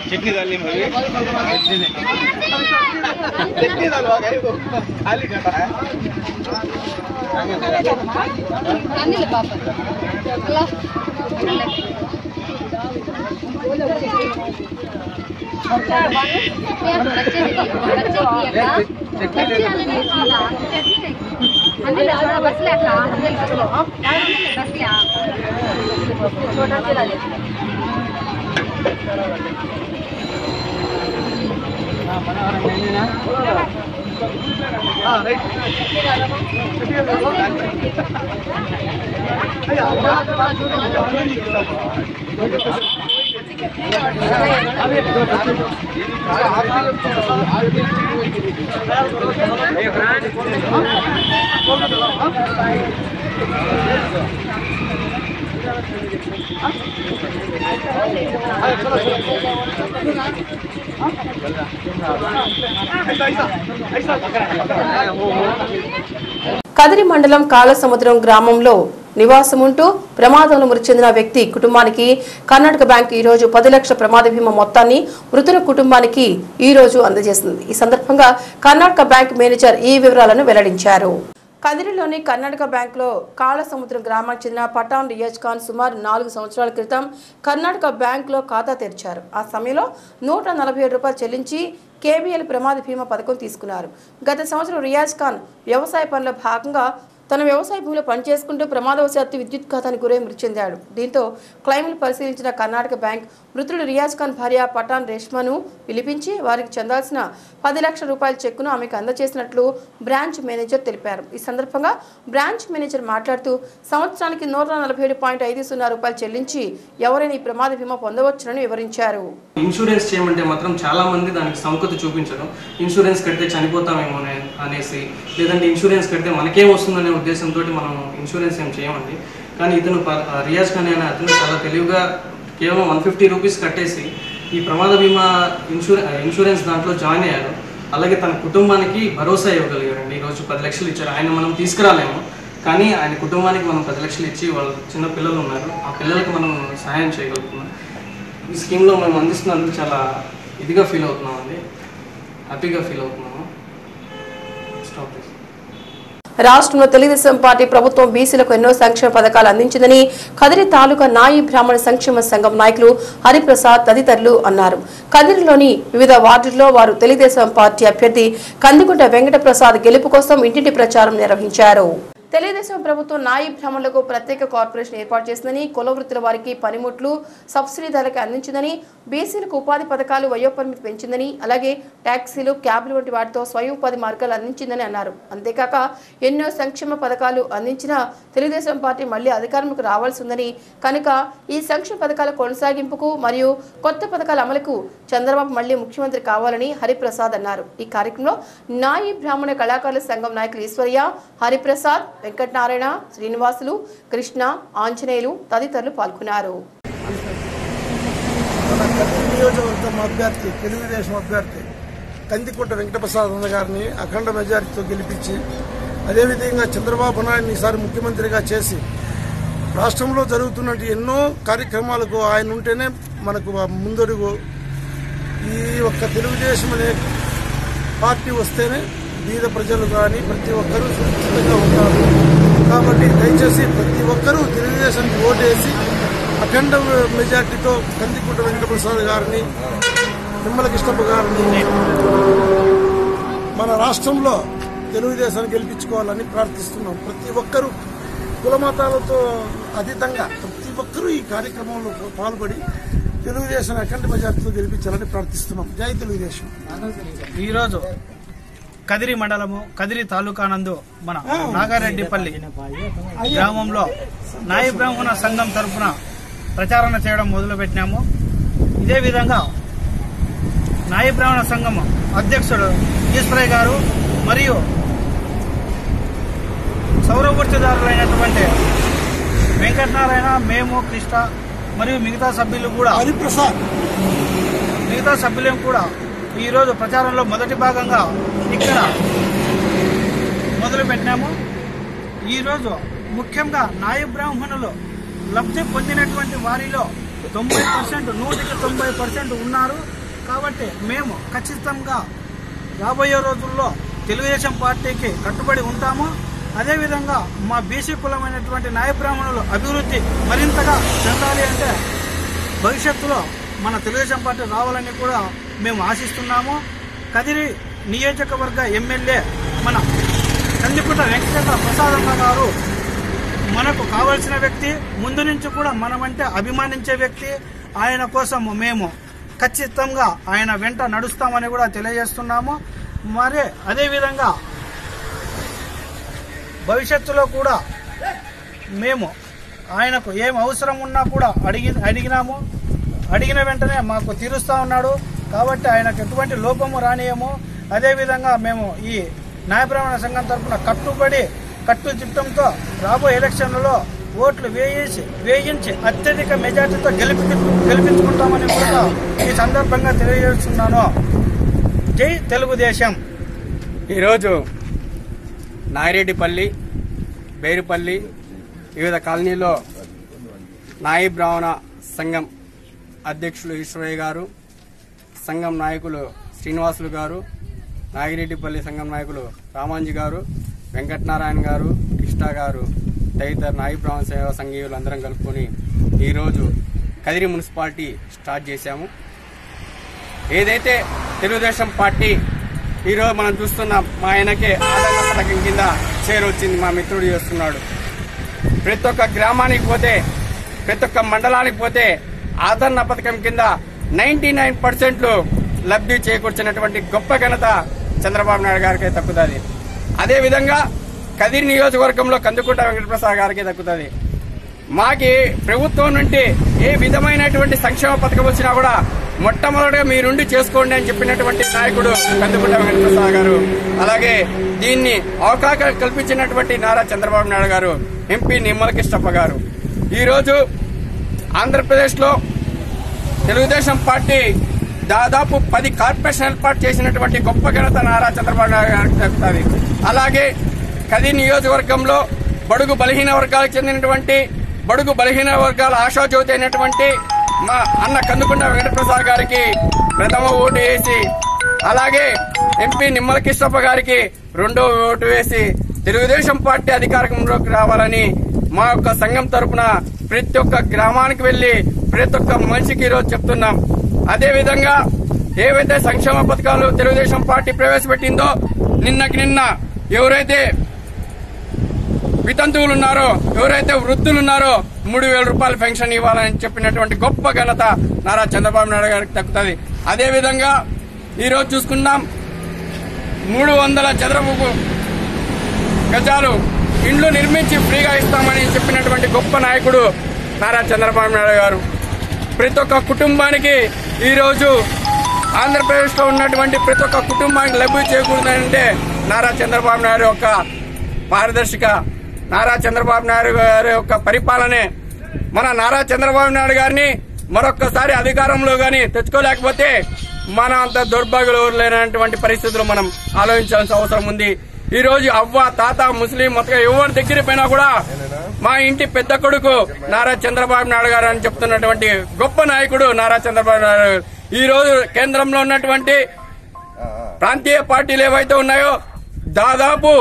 चटनी डालनी चटनी डालवा खाली खाता है కదిరి మండలం కాళసముద్రం గ్రామంలో నివాసముంటూ ప్రమాదంలో మృతి చెందిన వ్యక్తి కుటుంబానికి కర్ణాటక బ్యాంక్ ఈ రోజు 10 లక్షల ప్రమాద బీమా మొత్తాన్ని మృతుల కుటుంబానికి ఈ రోజు అందజేసింది. ఈ సందర్భంగా కర్ణాటక బ్యాంక్ మేనేజర్ ఈ వివరాలను వెల్లడించారు. కదిరిలోని కర్ణాటక బ్యాంకులో కాళసముద్రం గ్రామానికి చెందిన పఠాన్ రియాజ్ ఖాన్ సుమారు 4 సంవత్సరాల క్రితం కర్ణాటక బ్యాంకులో ఖాతా తెరిచారు. ఆ సమయంలో 147 రూపాయలు చెల్లించి కేబీఎల్ ప్రమాద బీమా పథకం తీసుకున్నారు. గత సంవత్సరం రియాజ్ ఖాన్ వ్యవసాయ పనుల భాగంగా తన వ్యవసాయ భూమిలో పనిచేసుకుంటూ ప్రమాదవశాత్తు విద్యుత్ ఘాతానికి గురై మృతి చెందాడు. దీంతో క్లెయిమ్లు పరిశీలించిన కర్ణాటక బ్యాంక్ మృతుడు రియాజ్ ఖాన్ భార్య పఠాన్ రేష్మాను పిలిపించి వారికి చెందాల్సిన 10 లక్షల రూపాయల చెక్కును ఆమెకు అందజేసినట్లు బ్రాంచ్ మేనేజర్ తెలిపారు. ఈ సందర్భంగా బ్రాంచ్ మేనేజర్ మాట్లాడుతూ సంవత్సరానికి 147.50 రూపాయలు చెల్లించి ఎవరైనా ఈ ప్రమాద బీమా పొందవచ్చునని వివరించారు. ఇన్సూరెన్స్ చేయమంటే మాత్రం చాలా మంది దానికి సముఖత చూపించడం, ఇన్సూరెన్స్ కడితే చనిపోతామేమో అనేసి, లేదంటే ఇన్సూరెన్స్ కడితే మనకేం వస్తుందనే ఉద్దేశంతో మనం ఇన్సూరెన్స్ ఏం చేయమండి. కానీ ఇతను రియాజ్ ఖాన్ అనే అతను చాలా తెలివిగా కేవలం 150 రూపీస్ కట్టేసి ఈ ప్రమాద బీమా ఇన్సూరెన్స్ దాంట్లో జాయిన్ అయ్యారు. అలాగే తన కుటుంబానికి భరోసా ఇవ్వగలిగారండి. ఈరోజు 10 లక్షలు ఇచ్చారు. ఆయన మనం తీసుకురాలేము, కానీ ఆయన కుటుంబానికి మనం 10 లక్షలు ఇచ్చి వాళ్ళ చిన్న పిల్లలు ఉన్నారు, ఆ పిల్లలకి మనం సహాయం చేయగలుగుతున్నాం. ఈ స్కీమ్లో మేము అందిస్తున్నందుకు చాలా ఇదిగా ఫీల్ అవుతున్నాం అండి, హ్యాపీగా ఫీల్ అవుతున్నాము. రాష్ట్రంలో తెలుగుదేశం పార్టీ ప్రభుత్వం బీసీలకు ఎన్నో సంక్షేమ పథకాలు అందించిందని కదిరి తాలూకా నాయి బ్రాహ్మణ సంక్షేమ సంఘం నాయకులు హరిప్రసాద్ తదితరులు అన్నారు. కదిరిలోని వివిధ వార్డుల్లో వారు తెలుగుదేశం పార్టీ అభ్యర్థి కందికుంట వెంకటప్రసాద్ గెలుపు కోసం ఇంటింటి ప్రచారం నిర్వహించారు. తెలుగుదేశం ప్రభుత్వం నాయి బ్రాహ్మణులకు ప్రత్యేక కార్పొరేషన్ ఏర్పాటు చేసిందని, కుల వృత్తుల వారికి పనిముట్లు సబ్సిడీ ధరలకు అందించిందని, బీసీలకు ఉపాధి పథకాలు వయోపరిమితి పెంచిందని, అలాగే ట్యాక్సీలు, క్యాబ్లు వంటి వాటితో స్వయం ఉపాధి మార్గాలు అందించిందని అన్నారు. అంతేకాక ఎన్నో సంక్షేమ పథకాలు అందించిన తెలుగుదేశం పార్టీ మళ్లీ అధికారంలోకి రావాల్సి ఉందని, కనుక ఈ సంక్షేమ పథకాల కొనసాగింపుకు మరియు కొత్త పథకాల అమలుకు చంద్రబాబు మళ్లీ ముఖ్యమంత్రి కావాలని హరిప్రసాద్ అన్నారు. ఈ కార్యక్రమంలో నాయి బ్రాహ్మణ కళాకారుల సంఘం నాయకులు ఈశ్వర్య, హరిప్రసాద్, వెంకటనారాయణ, శ్రీనివాసులు, కృష్ణ, ఆంజనేయులు తదితరులు పాల్గొన్నారు. నియోజకవర్గం అభ్యర్థి తెలుగుదేశం అభ్యర్థి కందికుంట వెంకటప్రసాద్ అన్న గారిని అఖండ మెజారిటీతో గెలిపించి, అదేవిధంగా చంద్రబాబు నాయుడిని ఈసారి ముఖ్యమంత్రిగా చేసి రాష్ట్రంలో జరుగుతున్న ఎన్నో కార్యక్రమాలకు ఆయన ఉంటేనే మనకు ముందడుగు. ఈ ఒక్క తెలుగుదేశం అనే పార్టీ వస్తేనే బీద ప్రజలు కానీ ప్రతి ఒక్కరూ సురక్షితంగా ఉంటారు. కాబట్టి దయచేసి ప్రతి ఒక్కరూ తెలుగుదేశానికి ఓటేసి అఖండ మెజార్టీతో కందికుంట వెంకటప్రసాద్ గారిని, నిమ్మల కృష్ణప్ప గారిని మన రాష్ట్రంలో తెలుగుదేశాన్ని గెలిపించుకోవాలని ప్రార్థిస్తున్నాం. ప్రతి ఒక్కరూ కులమతాలతో అతీతంగా ప్రతి ఒక్కరూ ఈ కార్యక్రమంలో పాల్పడి తెలుగుదేశం అఖండ మెజార్టీతో గెలిపించాలని ప్రార్థిస్తున్నాం. జై తెలుగుదేశం. ఈరోజు కదిరి మండలము కదిరి తాలూకా నందు మన నాగారెడ్డిపల్లి గ్రామంలో నాయ బ్రాహ్మణ సంఘం తరఫున ప్రచారణ చేయడం మొదలుపెట్టినాము. ఇదే విధంగా నాయ బ్రాహ్మణ సంఘం అధ్యక్షుడు ఈశ్వరయ్య గారు మరియు సౌరవృత్తిదారులైనటువంటి వెంకటనారాయణ, మేము, కృష్ణ మరియు మిగతా సభ్యులు కూడా కూడా ఈరోజు ప్రచారంలో మొదటి భాగంగా ఇక్కడ మొదలుపెట్టినాము. ఈరోజు ముఖ్యంగా నాయ బ్రాహ్మణులు లబ్ధి పొందినటువంటి వారిలో 90%, 100% ఉన్నారు. కాబట్టి మేము ఖచ్చితంగా రాబోయే రోజుల్లో తెలుగుదేశం పార్టీకి కట్టుబడి ఉంటాము. అదేవిధంగా మా బీసీ కులమైనటువంటి నాయ బ్రాహ్మణులు అభివృద్ధి మరింతగా చెందాలి అంటే భవిష్యత్తులో మన తెలుగుదేశం పార్టీ రావాలని కూడా మేము ఆశిస్తున్నాము. కదిరి నియోజకవర్గ ఎమ్మెల్యే మన కందికుంట వెంకట ప్రసాదమ్మ గారు మనకు కావాల్సిన వ్యక్తి, ముందు నుంచి కూడా మనమంటే అభిమానించే వ్యక్తి. ఆయన కోసం మేము ఖచ్చితంగా ఆయన వెంట నడుస్తామని కూడా తెలియజేస్తున్నాము. మరి అదేవిధంగా భవిష్యత్తులో కూడా మేము ఆయనకు ఏం అవసరం ఉన్నా కూడా అడిగినాము. అడిగిన వెంటనే మాకు తీరుస్తా ఉన్నాడు. కాబట్టి ఆయనకు ఎటువంటి లోపము రానియము. అదేవిధంగా మేము ఈ నాయ బ్రాహ్మణ సంఘం తరఫున కట్టుదిట్టంతో రాబోయే ఎలక్షన్లలో ఓట్లు వేయించి అత్యధిక మెజార్టీతో గెలిపించుకుంటామని కూడా ఈ సందర్భంగా తెలియజేస్తున్నాను. జై తెలుగుదేశం. ఈరోజు నాగిరెడ్డిపల్లి, బేరుపల్లి వివిధ కాలనీలో నాయ బ్రాహ్మణ సంఘం అధ్యక్షులు ఈశ్వరయ్య గారు, సంఘం నాయకులు శ్రీనివాసులు గారు, నాగిరెడ్డిపల్లి సంఘం నాయకులు రామాంజీ గారు, వెంకటనారాయణ గారు, కృష్ణ గారు తదితర నాయ బ్రాహ్మణ సేవా సంఘీయులు అందరం కలుపుకొని ఈరోజు కదిరి మున్సిపాలిటీ స్టార్ట్ చేశాము. ఏదైతే తెలుగుదేశం పార్టీ ఈరోజు మనం చూస్తున్నాం, మా ఆయనకే ఆదరణ పథకం కింద చేరొచ్చింది, మా మిత్రుడు చేస్తున్నాడు. ప్రతి ఒక్క గ్రామానికి పోతే, ప్రతి ఒక్క మండలానికి పోతే ఆదరణ పథకం కింద 99% లబ్ధి చేకూర్చినటువంటి గొప్ప ఘనత చంద్రబాబు నాయుడు గారికే దక్కుతుంది. అదేవిధంగా కదిరి నియోజకవర్గంలో కందుకుంట వెంకటప్రసాద్ గారికి దక్కుతుంది. మాకి ప్రభుత్వం నుండి ఏ విధమైనటువంటి సంక్షేమ పథకం వచ్చినా కూడా మొట్టమొదటిగా మీరుండి చేసుకోండి అని చెప్పినటువంటి నాయకుడు కందుకుంట వెంకటప్రసాద్ గారు. అలాగే దీన్ని అవకాశం కల్పించినటువంటి నారా చంద్రబాబు నాయుడు గారు, ఎంపీ నిమ్మల కృష్ణప్ప గారు. ఈరోజు ఆంధ్రప్రదేశ్ లో తెలుగుదేశం పార్టీ దాదాపు 10 కార్పొరేషన్ ఏర్పాటు చేసినటువంటి గొప్ప ఘనత నారా చంద్రబాబు నాయుడు గారికి దక్కుతుంది. అలాగే కదిరి నియోజకవర్గంలో బడుగు బలహీన వర్గాలకు చెందినటువంటి, బడుగు బలహీన వర్గాల ఆశాజ్యోతి అయినటువంటి మా అన్న కందుకుంట వెంకటప్రసాద్ గారికి ప్రథమ ఓటు వేసి, అలాగే ఎంపీ నిమ్మల కృష్ణప్ప గారికి 2వ ఓటు వేసి తెలుగుదేశం పార్టీ అధికారంలోకి రావాలని మా యొక్క సంఘం తరఫున ప్రతి ఒక్క గ్రామానికి వెళ్లి ప్రతి ఒక్క మనిషికి ఈరోజు చెప్తున్నాం. అదేవిధంగా ఏవైతే సంక్షేమ పథకాలు తెలుగుదేశం పార్టీ ప్రవేశపెట్టిందో నిన్న ఎవరైతే వితంతువులున్నారో, ఎవరైతే వృద్ధులున్నారో 3,000 రూపాయల పెన్షన్ ఇవ్వాలని చెప్పినటువంటి గొప్ప ఘనత నారా చంద్రబాబు నాయుడు గారికి దక్కుతుంది. అదేవిధంగా ఈరోజు చూసుకున్నాం, 300 చదరపు గజాలు ఇండ్లు నిర్మించి ఫ్రీగా ఇస్తామని చెప్పినటువంటి గొప్ప నాయకుడు నారా చంద్రబాబు నాయుడు గారు. ప్రతి ఒక్క కుటుంబానికి ఈరోజు ఆంధ్రప్రదేశ్ లో ఉన్నటువంటి ప్రతి ఒక్క కుటుంబానికి లబ్ధి చేకూరుతుందంటే నారా చంద్రబాబు నాయుడు యొక్క పారదర్శక, నారా చంద్రబాబు నాయుడు గారి యొక్క పరిపాలనే. మన నారా చంద్రబాబు నాయుడు గారిని మరొక్కసారి అధికారంలో గాని తెచ్చుకోలేకపోతే మన అంత దౌర్భాగ్యులు లేనటువంటి పరిస్థితులు మనం ఆలోచించాల్సిన అవసరం ఉంది. ఈ రోజు అవ్వ, తాత, ముస్లిం మొత్తం ఎవరి దగ్గర పోయినా కూడా మా ఇంటి పెద్ద కొడుకు నారా చంద్రబాబు నాయుడు గారు అని చెప్తున్నటువంటి గొప్ప నాయకుడు నారా చంద్రబాబు నాయుడు గారు. ఈ రోజు కేంద్రంలో ఉన్నటువంటి ప్రాంతీయ పార్టీలు ఏవైతే ఉన్నాయో దాదాపు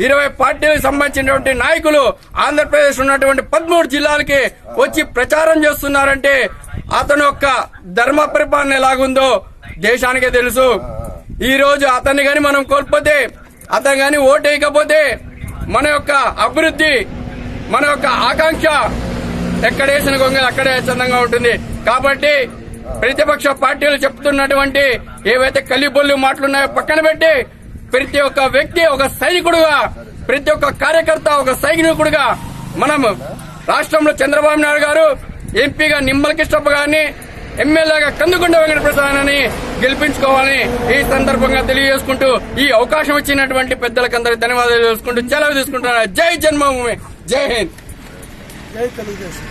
20 పార్టీలకు సంబంధించినటువంటి నాయకులు ఆంధ్రప్రదేశ్ ఉన్నటువంటి 13 జిల్లాలకి వచ్చి ప్రచారం చేస్తున్నారంటే అతని యొక్క ధర్మ పరిపాలన ఎలాగుందో దేశానికే తెలుసు. ఈ రోజు అతన్ని గాని మనం కోల్పోతే, అతను గాని ఓటేయకపోతే మన యొక్క అభివృద్ధి, మన యొక్క ఆకాంక్ష ఎక్కడేసిన గొంగలు అక్కడే చందంగా ఉంటుంది. కాబట్టి ప్రతిపక్ష పార్టీలు చెప్తున్నటువంటి ఏవైతే కలిబొల్లి మాటలున్నాయో పక్కన పెట్టి ప్రతి ఒక్క వ్యక్తి ఒక సైనికుడుగా, ప్రతి ఒక్క కార్యకర్త ఒక సైనికుడుగా మనం రాష్ట్రంలో చంద్రబాబు నాయుడు గారు ఎంపీగా నిమ్మల కిష్టప్ప గారిని, ఎమ్మెల్యేగా కందుకుంట వెంకటప్రసాద్ని గెలిపించుకోవాలని ఈ సందర్భంగా తెలియజేసుకుంటూ ఈ అవకాశం ఇచ్చినటువంటి పెద్దలకందరికీ ధన్యవాదాలు తెలుసుకుంటూ సెలవు తీసుకుంటున్నారు. జై జన్మభూమి, జై హింద్, జై తెలుగుదేశం.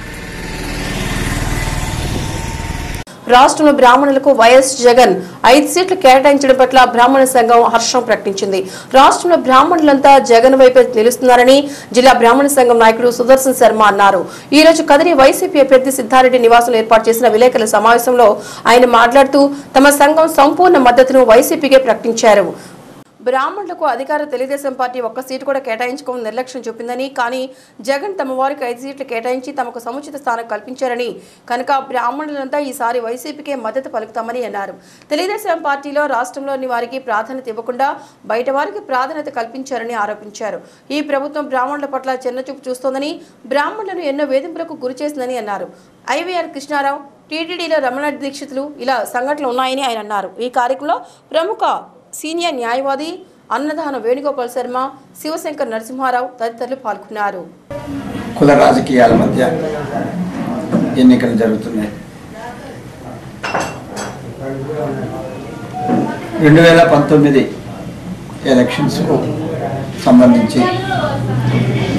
రాష్ట్రంలో బ్రాహ్మణులకు వైఎస్ జగన్ 5 సీట్లు కేటాయించడం పట్ల బ్రాహ్మణ సంఘం హర్షం ప్రకటించింది. రాష్ట్రంలో బ్రాహ్మణులంతా జగన్ వైపే నిలుస్తున్నారని జిల్లా బ్రాహ్మణ సంఘం నాయకుడు సుదర్శన్ శర్మ అన్నారు. ఈ రోజు కదిరి వైసీపీ అభ్యర్థి సిద్ధారెడ్డి నివాసంలో ఏర్పాటు చేసిన విలేకరుల సమావేశంలో ఆయన మాట్లాడుతూ తమ సంఘం సంపూర్ణ మద్దతును వైసీపీకే ప్రకటించారు. బ్రాహ్మణులకు అధికార తెలుగుదేశం పార్టీ 1 సీటు కూడా కేటాయించుకోవడం నిర్లక్ష్యం చూపిందని, కానీ జగన్ తమ వారికి 5 సీట్లు కేటాయించి తమకు సముచిత స్థానం కల్పించారని, కనుక బ్రాహ్మణులంతా ఈసారి వైసీపీకే మద్దతు పలుకుతామని అన్నారు. తెలుగుదేశం పార్టీలో రాష్ట్రంలోని వారికి ప్రాధాన్యత ఇవ్వకుండా బయట వారికి ప్రాధాన్యత కల్పించారని ఆరోపించారు. ఈ ప్రభుత్వం బ్రాహ్మణుల పట్ల చిన్నచూపు చూస్తోందని, బ్రాహ్మణులను ఎన్నో వేధింపులకు గురి చేసిందని అన్నారు. ఐవీఆర్ కృష్ణారావు, టీటీడీలో రమణ దీక్షితులు ఇలా సంఘటనలు ఉన్నాయని ఆయన అన్నారు. ఈ కార్యక్రమంలో ప్రముఖ సీనియర్ న్యాయవాది అన్నదాన వేణుగోపాల్ శర్మ, శివశంకర్ నరసింహారావు తదితరులు పాల్గొన్నారు. కుల రాజకీయాల మధ్య ఎన్నికలు జరుగుతున్నాయి. 2019 ఎలక్షన్స్కు సంబంధించి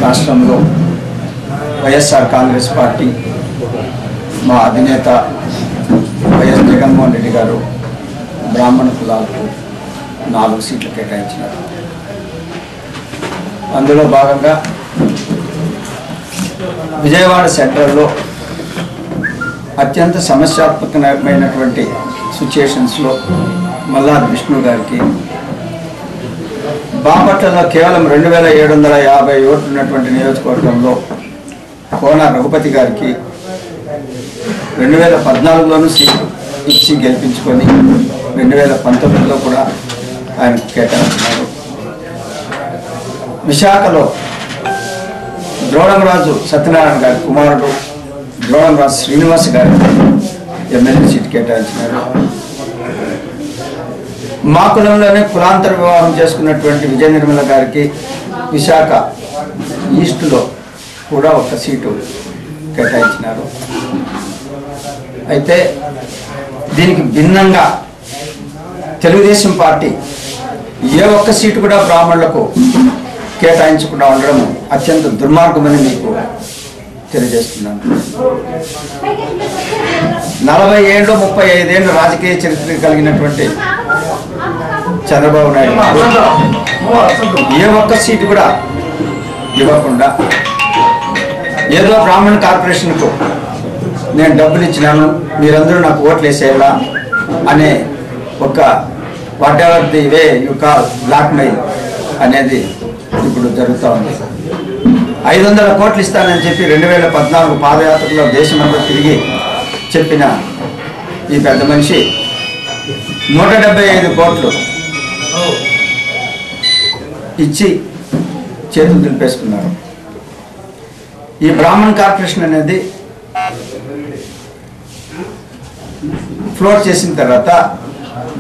రాష్ట్రంలో వైఎస్ఆర్ కాంగ్రెస్ పార్టీ మా అధినేత వైఎస్ జగన్మోహన్ రెడ్డి గారు బ్రాహ్మణ కులాలకు 4 సీట్లు కేటాయించినారు. అందులో భాగంగా విజయవాడ సెంట్రల్లో అత్యంత సమస్యాత్మకమైనటువంటి సిచ్యుయేషన్స్లో మల్లాది విష్ణు గారికి, బాపట్లలో కేవలం 2750 ఓట్లు ఉన్నటువంటి నియోజకవర్గంలో కోన రఘుపతి గారికి 2014లోనూ సీటు ఇచ్చి గెలిపించుకొని 2019లో కూడా ఆయనకు కేటాయించినారు. విశాఖలో ద్రోణంరాజు సత్యనారాయణ గారి కుమారుడు ద్రోణంరాజు శ్రీనివాస్ గారికి ఎమ్మెల్యే సీటు కేటాయించినారు. మా కులంలోనే కులాంతర వివాహం చేసుకున్నటువంటి విజయ నిర్మల గారికి విశాఖ ఈస్ట్లో కూడా 1 సీటు కేటాయించినారు. అయితే దీనికి భిన్నంగా తెలుగుదేశం పార్టీ ఏ 1 సీటు కూడా బ్రాహ్మణులకు కేటాయించకుండా ఉండడం అత్యంత దుర్మార్గమని మీకు తెలియజేస్తున్నాను. 40 ఏళ్ళు 35 ఏళ్ళు రాజకీయ చరిత్ర కలిగినటువంటి చంద్రబాబు నాయుడు ఏ 1 సీటు కూడా ఇవ్వకుండా ఏదో బ్రాహ్మణ కార్పొరేషన్కు నేను డబ్బులు ఇచ్చినాను, మీరందరూ నాకు ఓట్లు వేసేయాలా అనే ఒక what ever the way you call black mail అనేది ఇప్పుడు జరుగుతూ ఉంది. 500 కోట్లు ఇస్తానని చెప్పి 2014 పాదయాత్రలో దేశమంతా తిరిగి చెప్పిన ఈ పెద్ద మనిషి 175 కోట్లు ఇచ్చి చేతులు దులిపేసుకున్నారు. ఈ బ్రాహ్మణ్ కార్పొరేషన్ అనేది ఫ్లోట్ చేసిన తర్వాత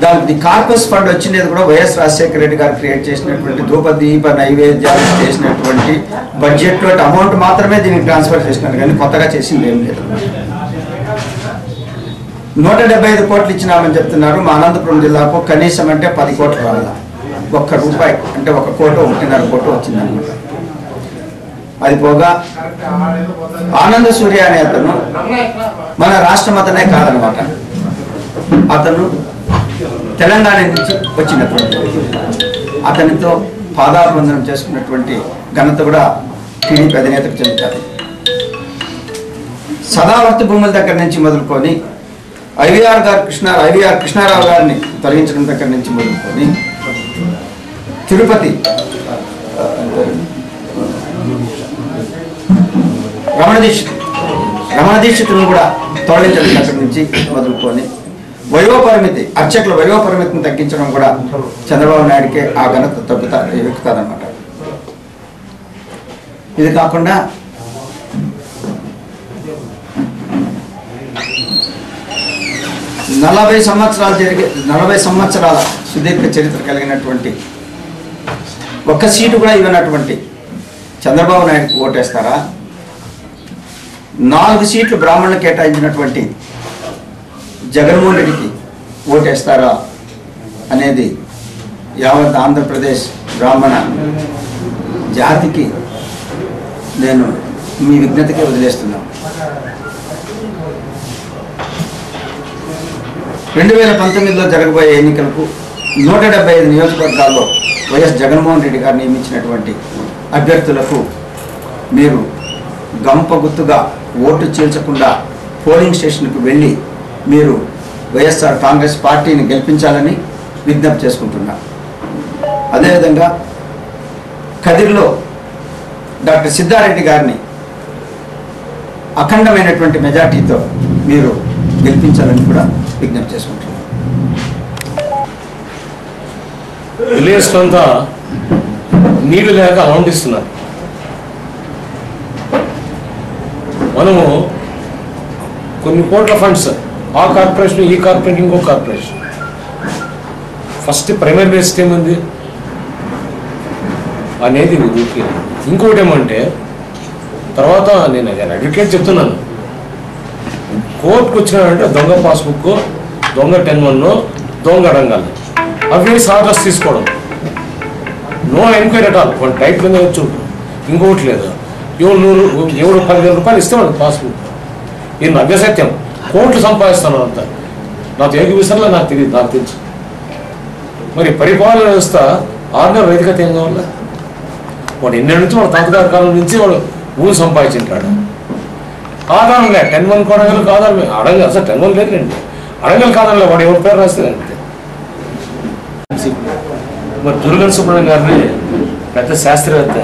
దానికి కార్పస్ ఫండ్ వచ్చినది కూడా వైఎస్ రాజశేఖర రెడ్డి గారు క్రియేట్ చేసినటువంటి ధూపదీప నైవేద్యాలు చేసినటువంటి బడ్జెట్లో అమౌంట్ మాత్రమే దీనికి ట్రాన్స్ఫర్ చేసినారు, కానీ కొత్తగా చేసింది ఏం లేదు. 175 కోట్లు ఇచ్చినామని చెప్తున్నారు. మా అనంతపురం జిల్లాకు కనీసం అంటే 10 కోట్లు రావాలా, ₹1 అంటే 1 కోటి 1.5 కోట్లు వచ్చిందనమాట. అది పోగా ఆనంద సూర్య అనే అతను మన రాష్ట్రం అతనే కాదనమాట, అతను తెలంగాణ నుంచి వచ్చినటువంటి అతనితో పాదాభివందనం చేసుకున్నటువంటి ఘనత కూడా టీడీపీ అధినేతకు చెందుతారు. సదావర్తి భూముల దగ్గర నుంచి మొదలుకొని ఐవీఆర్ కృష్ణారావు గారిని తొలగించడం దగ్గర నుంచి మొదలుకొని తిరుపతి రమణ దీక్షితులను కూడా తొలగించడం అక్కడి నుంచి మొదలుకొని అర్చకుల వయోపరిమితిని తగ్గించడం కూడా చంద్రబాబు నాయుడికే ఆ ఘనత ఎక్కుతుందన్నమాట. ఇది కాకుండా నలభై సంవత్సరాల సుదీర్ఘ చరిత్ర కలిగినటువంటి ఒక్క సీటు కూడా ఇవ్వనటువంటి చంద్రబాబు నాయుడుకి ఓటేస్తారా? 4 సీట్లు బ్రాహ్మణులు కేటాయించినటువంటి జగన్మోహన్ రెడ్డికి ఓటేస్తారా అనేది యావత్ ఆంధ్రప్రదేశ్ బ్రాహ్మణ జాతికి నేను మీ విజ్ఞతకే వదిలేస్తున్నాను. 2019లో జరగబోయే ఎన్నికలకు 175 నియోజకవర్గాల్లో వైఎస్ జగన్మోహన్ రెడ్డి గారు నియమించినటువంటి అభ్యర్థులకు మీరు గంప గుర్తుగా ఓటు చీల్చకుండా పోలింగ్ స్టేషన్కు వెళ్ళి మీరు వైఎస్ఆర్ కాంగ్రెస్ పార్టీని గెలిపించాలని విజ్ఞప్తి చేసుకుంటున్నా. అదేవిధంగా కదిరిలో డాక్టర్ సిద్ధారెడ్డి గారిని అఖండమైనటువంటి మెజార్టీతో మీరు గెలిపించాలని కూడా విజ్ఞప్తి చేసుకుంటున్నాను. విలేజ్ అంతా నీళ్లు లేక అలౌంటిస్తున్నారు. మనము కొన్ని కోట్ల ఫండ్స్ ఆ కార్పొరేషన్ ఈ కార్పొరేషన్ ఇంకో కార్పొరేషన్ ఫస్ట్ ప్రైమరీ బేస్డ్ ఏముంది అనేది ఇంకోటి ఏమంటే తర్వాత నేను అడ్వకేట్ చెప్తున్నాను, కోర్టుకు వచ్చినాడంటే దొంగ పాస్బుక్, దొంగ 10-1, దొంగ అడంగాలు అవి ఆర్డర్స్ తీసుకోవడం, no enquiry at all. One type కింద వచ్చి ఇంకోటి లేదు. ఎవరు 10,000 రూపాయలు ఇస్తాడు పాస్బుక్. ఇది అభ్యసత్యం. కోట్లు సంపాదిస్తాను అంతా నాకు ఏకీవిసరలో నాకు తెలియదు, నాకు తెలుసు. మరి పరిపాలన వ్యవస్థ ఆర్డర్ వైదికత ఏం కావాలా? వాడు ఎన్నెండు నుంచి వాడు తాతగారి కాలం నుంచి వాడు ఊరు సంపాదించుంటాడు. ఆధారం లే 10-1 కొనగలు ఆధారం అడగలు అసలు 10-1 లేదండి. అడగలు కాదంలో వాడు ఎవరి పేరు రాస్తే అంతే. మరి జూలుగంటి సుబ్రహ్మణ్యం గారిని పెద్ద శాస్త్రవేత్త,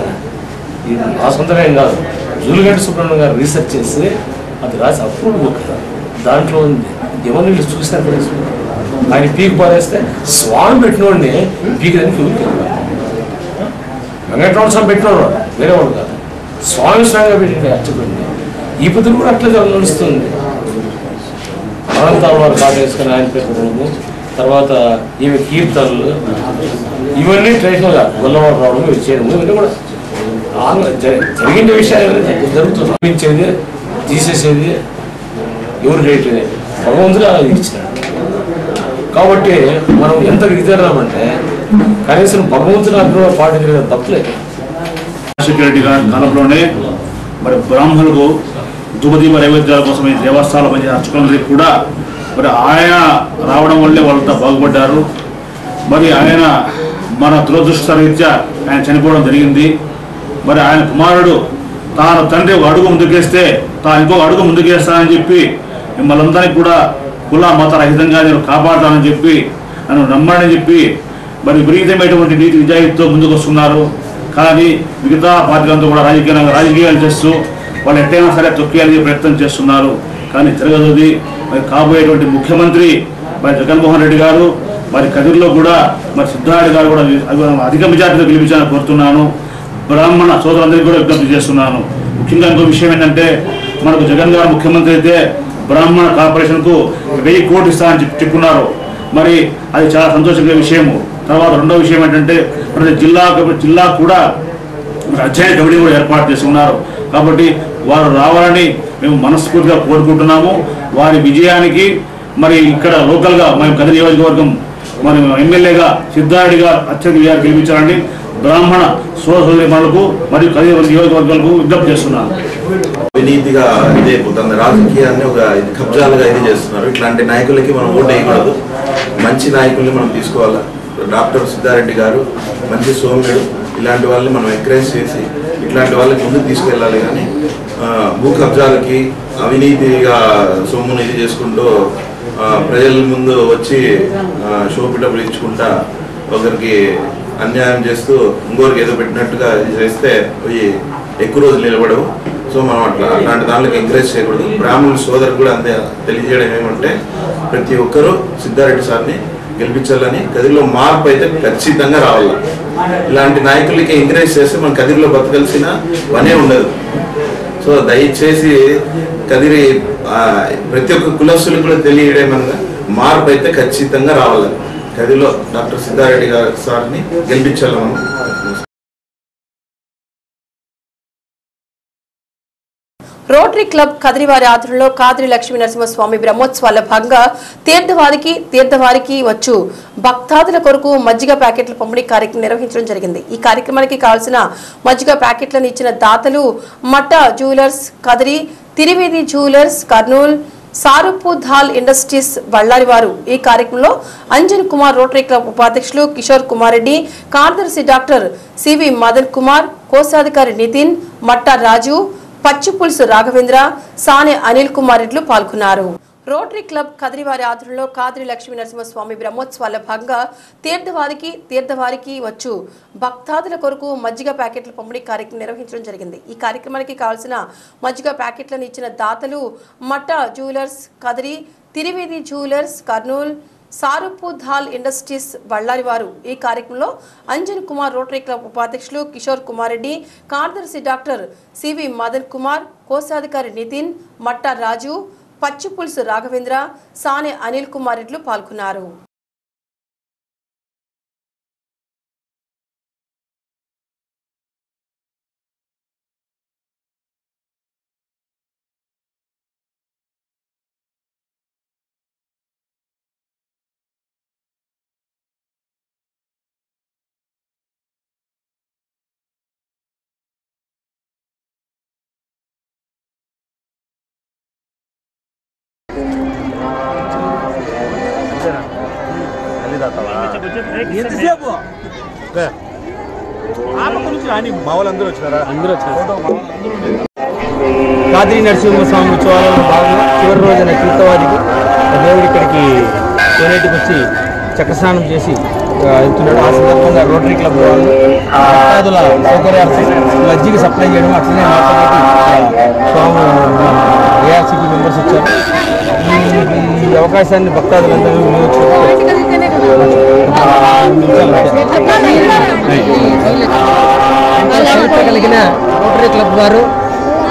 ఇది నా సొంతంగా ఏం కాదు. జూలుగంటి సుబ్రహ్మణ్యం గారు రీసెర్చ్ చేసి అది రాసి అప్పుడు దాంట్లో ఉంది. ఎవరిని వీళ్ళు చూసినా తెలుసు. ఆయన పీక్ పారేస్తే స్వామి పెట్టినోడిని పీకడానికి వెంకటరమణ స్వామి పెట్టినోడు వేరే వాడు కాదు, స్వామి స్వామిగా పెట్టిన అర్చకుడిని. ఈ పొద్దులు కూడా అట్లా నడుస్తుంది. అనంతాల వారు పాట వేసుకొని ఆయన పెట్టడము, తర్వాత ఈమె కీర్తనలు ఇవన్నీ ట్రెడిషనల్గా గొల్లవాడు రావడం ఇవి చేయడము, ఇవన్నీ కూడా జరిగిన విషయాలు జరుగుతుంది. పంపించేది తీసేసేది ఎవరు రేట్లేదు, భగవంతుడు అది ఇచ్చినాడు. కాబట్టి మనం ఎంత విధిరామంటే కనీసం భగవంతుని అభిప్రాయం పాటించడం తప్పలేదు. రాజశేఖర రెడ్డి గారి కాలంలోనే మరి బ్రాహ్మణులకు ధూపదీప నైవేద్యాల కోసం ఈ దేవస్థానాలు పనిచేసే అర్చకులందరికీ కూడా మరి ఆయన రావడం వల్లే వాళ్ళంతా బాగుపడ్డారు. మరి ఆయన మన దురదృష్టరీత్యా ఆయన చనిపోవడం జరిగింది. మరి ఆయన కుమారుడు తాను తండ్రి ఒక అడుగు ముందుకేస్తే తాను ఇంకొక అడుగు ముందుకేస్తానని చెప్పి మిమ్మల్ని అందరినీ కూడా కుల మత రహితంగా నేను కాపాడుతానని చెప్పి నన్ను నమ్మని చెప్పి మరి విపరీతమైనటువంటి నీతి నిజాయితీతో ముందుకు వస్తున్నారు. కానీ మిగతా పార్టీలంతా కూడా రాజకీయాలు చేస్తూ వాళ్ళు ఎట్టైనా సరే తొక్కేయాలని ప్రయత్నం చేస్తున్నారు. కానీ జరగదు. మరి కాబోయేటువంటి ముఖ్యమంత్రి మరి జగన్మోహన్ రెడ్డి గారు మరి కదిరిలో కూడా మరి సిద్ధారెడ్డి గారు కూడా అధిక మెజార్టీతో గెలిపించాలని కోరుతున్నాను. బ్రాహ్మణ సోదరులందరికీ కూడా విజ్ఞప్తి చేస్తున్నాను. ముఖ్యంగా ఇంకో విషయం ఏంటంటే మనకు జగన్ గారు ముఖ్యమంత్రి అయితే బ్రాహ్మణ కార్పొరేషన్కు 1000 కోట్లు ఇస్తామని చెప్పుకున్నారు. మరి అది చాలా సంతోషకర విషయము. తర్వాత రెండో విషయం ఏంటంటే ప్రతి జిల్లా కూడా అధ్యయన కమిటీ కూడా ఏర్పాటు చేసుకున్నారు. కాబట్టి వారు రావాలని మేము మనస్ఫూర్తిగా కోరుకుంటున్నాము. వారి విజయానికి మరి ఇక్కడ లోకల్గా మేము కదిరి నియోజకవర్గం మరి ఎమ్మెల్యేగా సిద్ధారెడ్డి గారు అత్యధిక విజయాలు గెలిపించాలని బ్రాహ్మణ సోదరులకు మరియు కదిరి నియోజకవర్గాలకు విజ్ఞప్తి చేస్తున్నాను. అవినీతిగా ఇదే పోతుంది, రాజకీయాన్ని ఒక కబ్జాలుగా ఇది చేస్తున్నారు. ఇట్లాంటి నాయకులకి మనం ఓటు వేయకూడదు. మంచి నాయకుల్ని మనం తీసుకోవాలి. డాక్టర్ సిద్ధారెడ్డి గారు మంచి సోమ్యుడు. ఇలాంటి వాళ్ళని మనం ఎంకరేజ్ చేసి ఇట్లాంటి వాళ్ళకి ముందుకు తీసుకెళ్ళాలి. కానీ భూ కబ్జాలకి అవినీతిగా సొమ్మును ఇది చేసుకుంటూ ప్రజల ముందు వచ్చి షోపిటప్పుడు ఇచ్చుకుంటా ఒకరికి అన్యాయం చేస్తూ ఇంకోరికి ఏదో పెట్టినట్టుగా చేస్తే అవి ఎక్కువ రోజులు నిలబడవు. సో మనం అట్లాంటి దాంట్లోకి ఎంకరేజ్ చేయకూడదు. బ్రాహ్మణుల సోదరు కూడా అంతే తెలియజేయడం ఏమంటే ప్రతి ఒక్కరూ సిద్ధారెడ్డి సార్ని గెలిపించాలని, కదిరిలో మార్పు అయితే ఖచ్చితంగా రావాలి. ఇలాంటి నాయకులకి ఎంకరేజ్ చేస్తే మన కదిరిలో బతకాల్సిన పనే ఉండదు. సో దయచేసి కదిరి ప్రతి ఒక్క కులస్తులకు కూడా తెలియడమనగా మార్పు అయితే ఖచ్చితంగా రావాలి. కదిరిలో డాక్టర్ సిద్ధారెడ్డి గారి సార్ని గెలిపించాలి మనం. రోటరీ క్లబ్ కదిరివారి ఆధ్వర్యంలో కాద్రి లక్ష్మీ నరసింహస్వామి బ్రహ్మోత్సవాల భాగంగా తీర్థవారికి వచ్చు భక్తాదుల కొరకు మజ్జిగ ప్యాకెట్ల పంపిణీ కార్యక్రమం నిర్వహించడం జరిగింది. ఈ కార్యక్రమానికి కావాల్సిన మజ్జిగ ప్యాకెట్లను ఇచ్చిన దాతలు Matta jewellers Kadiri, Trivedi jewellers Kurnool, Sarupu Dal industries Ballari వారు. ఈ కార్యక్రమంలో అంజన్ కుమార్ రోటరీ క్లబ్ ఉపాధ్యక్షులు కిషోర్ కుమార్ రెడ్డి, కార్యదర్శి డాక్టర్ సివి మదన్ కుమార్, కోశాధికారి నితిన్, మట్టా రాజు, పచ్చిపులుసు రాఘవేంద్ర, సానె అనిల్ కుమార్ రెడ్లు పాల్గొన్నారు. రోటరీ క్లబ్ కదిరివారి ఆధ్వర్యంలో కాద్రి లక్ష్మీ నరసింహస్వామి బ్రహ్మోత్సవాల భాగంగా తీర్థవారికి వచ్చు భక్తాదుల కొరకు మజ్జిగ ప్యాకెట్ల పంపిణీ కార్యక్రమం నిర్వహించడం జరిగింది. ఈ కార్యక్రమానికి కావాల్సిన మజ్జిగ ప్యాకెట్లను ఇచ్చిన దాతలు Matta jewellers Kadiri, Trivedi jewellers Kurnool, Sarupu Dal industries Ballari వారు. ఈ కార్యక్రమంలో అంజన్ కుమార్ రోటరీ క్లబ్ ఉపాధ్యక్షులు కిషోర్ కుమార్ రెడ్డి, కార్యదర్శి డాక్టర్ సివి మదన్ కుమార్, కోశాధికారి నితిన్, మట్టా రాజు, పచ్చిపులుసు రాఘవేంద్ర, సానె అనిల్ కుమార్ రెడ్లు పాల్గొన్నారు. కాద్రి నరసింహస్వామి ఉత్సవాలలో భాగంగా చివరి రోజున తీర్థవాదికి దేవుడు ఇక్కడికి కోనేటికి వచ్చి చక్రస్నానం చేసి వెళ్తున్నాడు. ఆ సందర్భంగా రోటరీ క్లబ్ వాళ్ళు భక్తాదుల సౌకర్యార్థం మజ్జిగ సప్లై చేయడం, అట్లనే స్వామి ఏఆర్సీపీ మెంబర్స్ వచ్చారు. ఈ అవకాశాన్ని భక్తాదులందరూ కలిగిన రోటరీ క్లబ్ వారు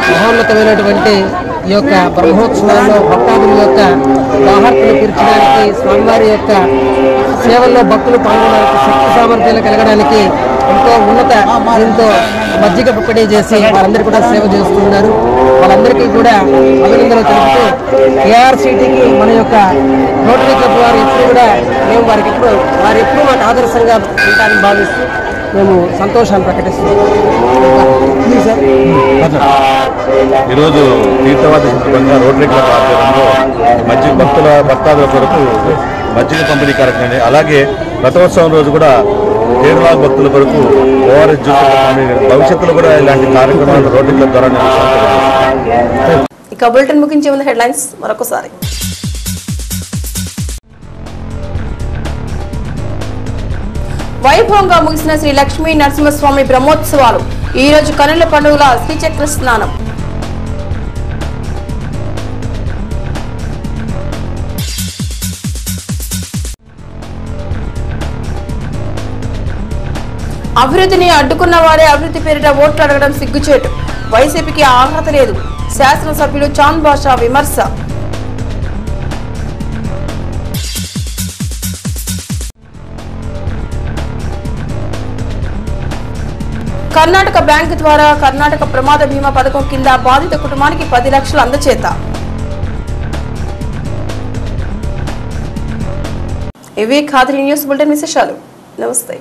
మహోన్నతమైనటువంటి ఈ యొక్క బ్రహ్మోత్సవాల్లో భక్తాదుల యొక్క దాహార్తను తీర్చడానికి, స్వామివారి యొక్క సేవల్లో భక్తులు పాల్గొనడానికి, శక్తి సామర్థ్యాలు కలగడానికి ఎంతో ఉన్నత దీంతో మజ్జిగ పంపిణీ చేసి వారందరూ కూడా సేవ చేస్తున్నారు. వాళ్ళందరికీ కూడా అభినందనలు తెలుపుతూ ఏఆర్సీటీకి మన యొక్క రోటరీ క్లబ్ వారు ఎప్పుడు కూడా మేము వారు ఎప్పుడు మాకు ఆదర్శంగా ఉంటారని భావిస్తూ మేము సంతోషాన్ని ప్రకటిస్తున్నాం. ఈరోజు తీర్థవాది సందర్భంగా రోటరీ క్లబ్ ఆధ్వర్యంలో భక్తాదుల కొరకు మజ్జిగ పంపిణీ కార్యక్రమం, అలాగే రథోత్సవం రోజు కూడా తీర్థవాది భక్తుల కొరకు ఓఆర్ఎస్ జ్యూస్, భవిష్యత్తులో కూడా ఇలాంటి కార్యక్రమాలు రోటరీ క్లబ్ ద్వారా నిర్వహిస్తాం. ఇక బులెటిన్ ముగించే ముందు హెడ్లైన్స్ మరొకసారి. వైభవంగా ముగిసిన శ్రీ లక్ష్మీ నరసింహస్వామి బ్రహ్మోత్సవాలు. ఈ రోజు కనుల పండుగల శ్రీచక్ర స్నానం. అభివృద్ధిని అడ్డుకున్న వారే అభివృద్ధి పేరిట ఓట్లు అడగడం సిగ్గుచేటు. వైసీపీకి అర్హత లేదు. శాసనసభ్యులు చాంద్ బాషా విమర్శ. కర్ణాటక బ్యాంకు ద్వారా కర్ణాటక ప్రమాద బీమా పథకం కింద బాధిత కుటుంబానికి 10 లక్షలు అందచేత. ఇవి ఖాద్రి న్యూస్ బులెటిన్ విశేషాలు. నమస్తే.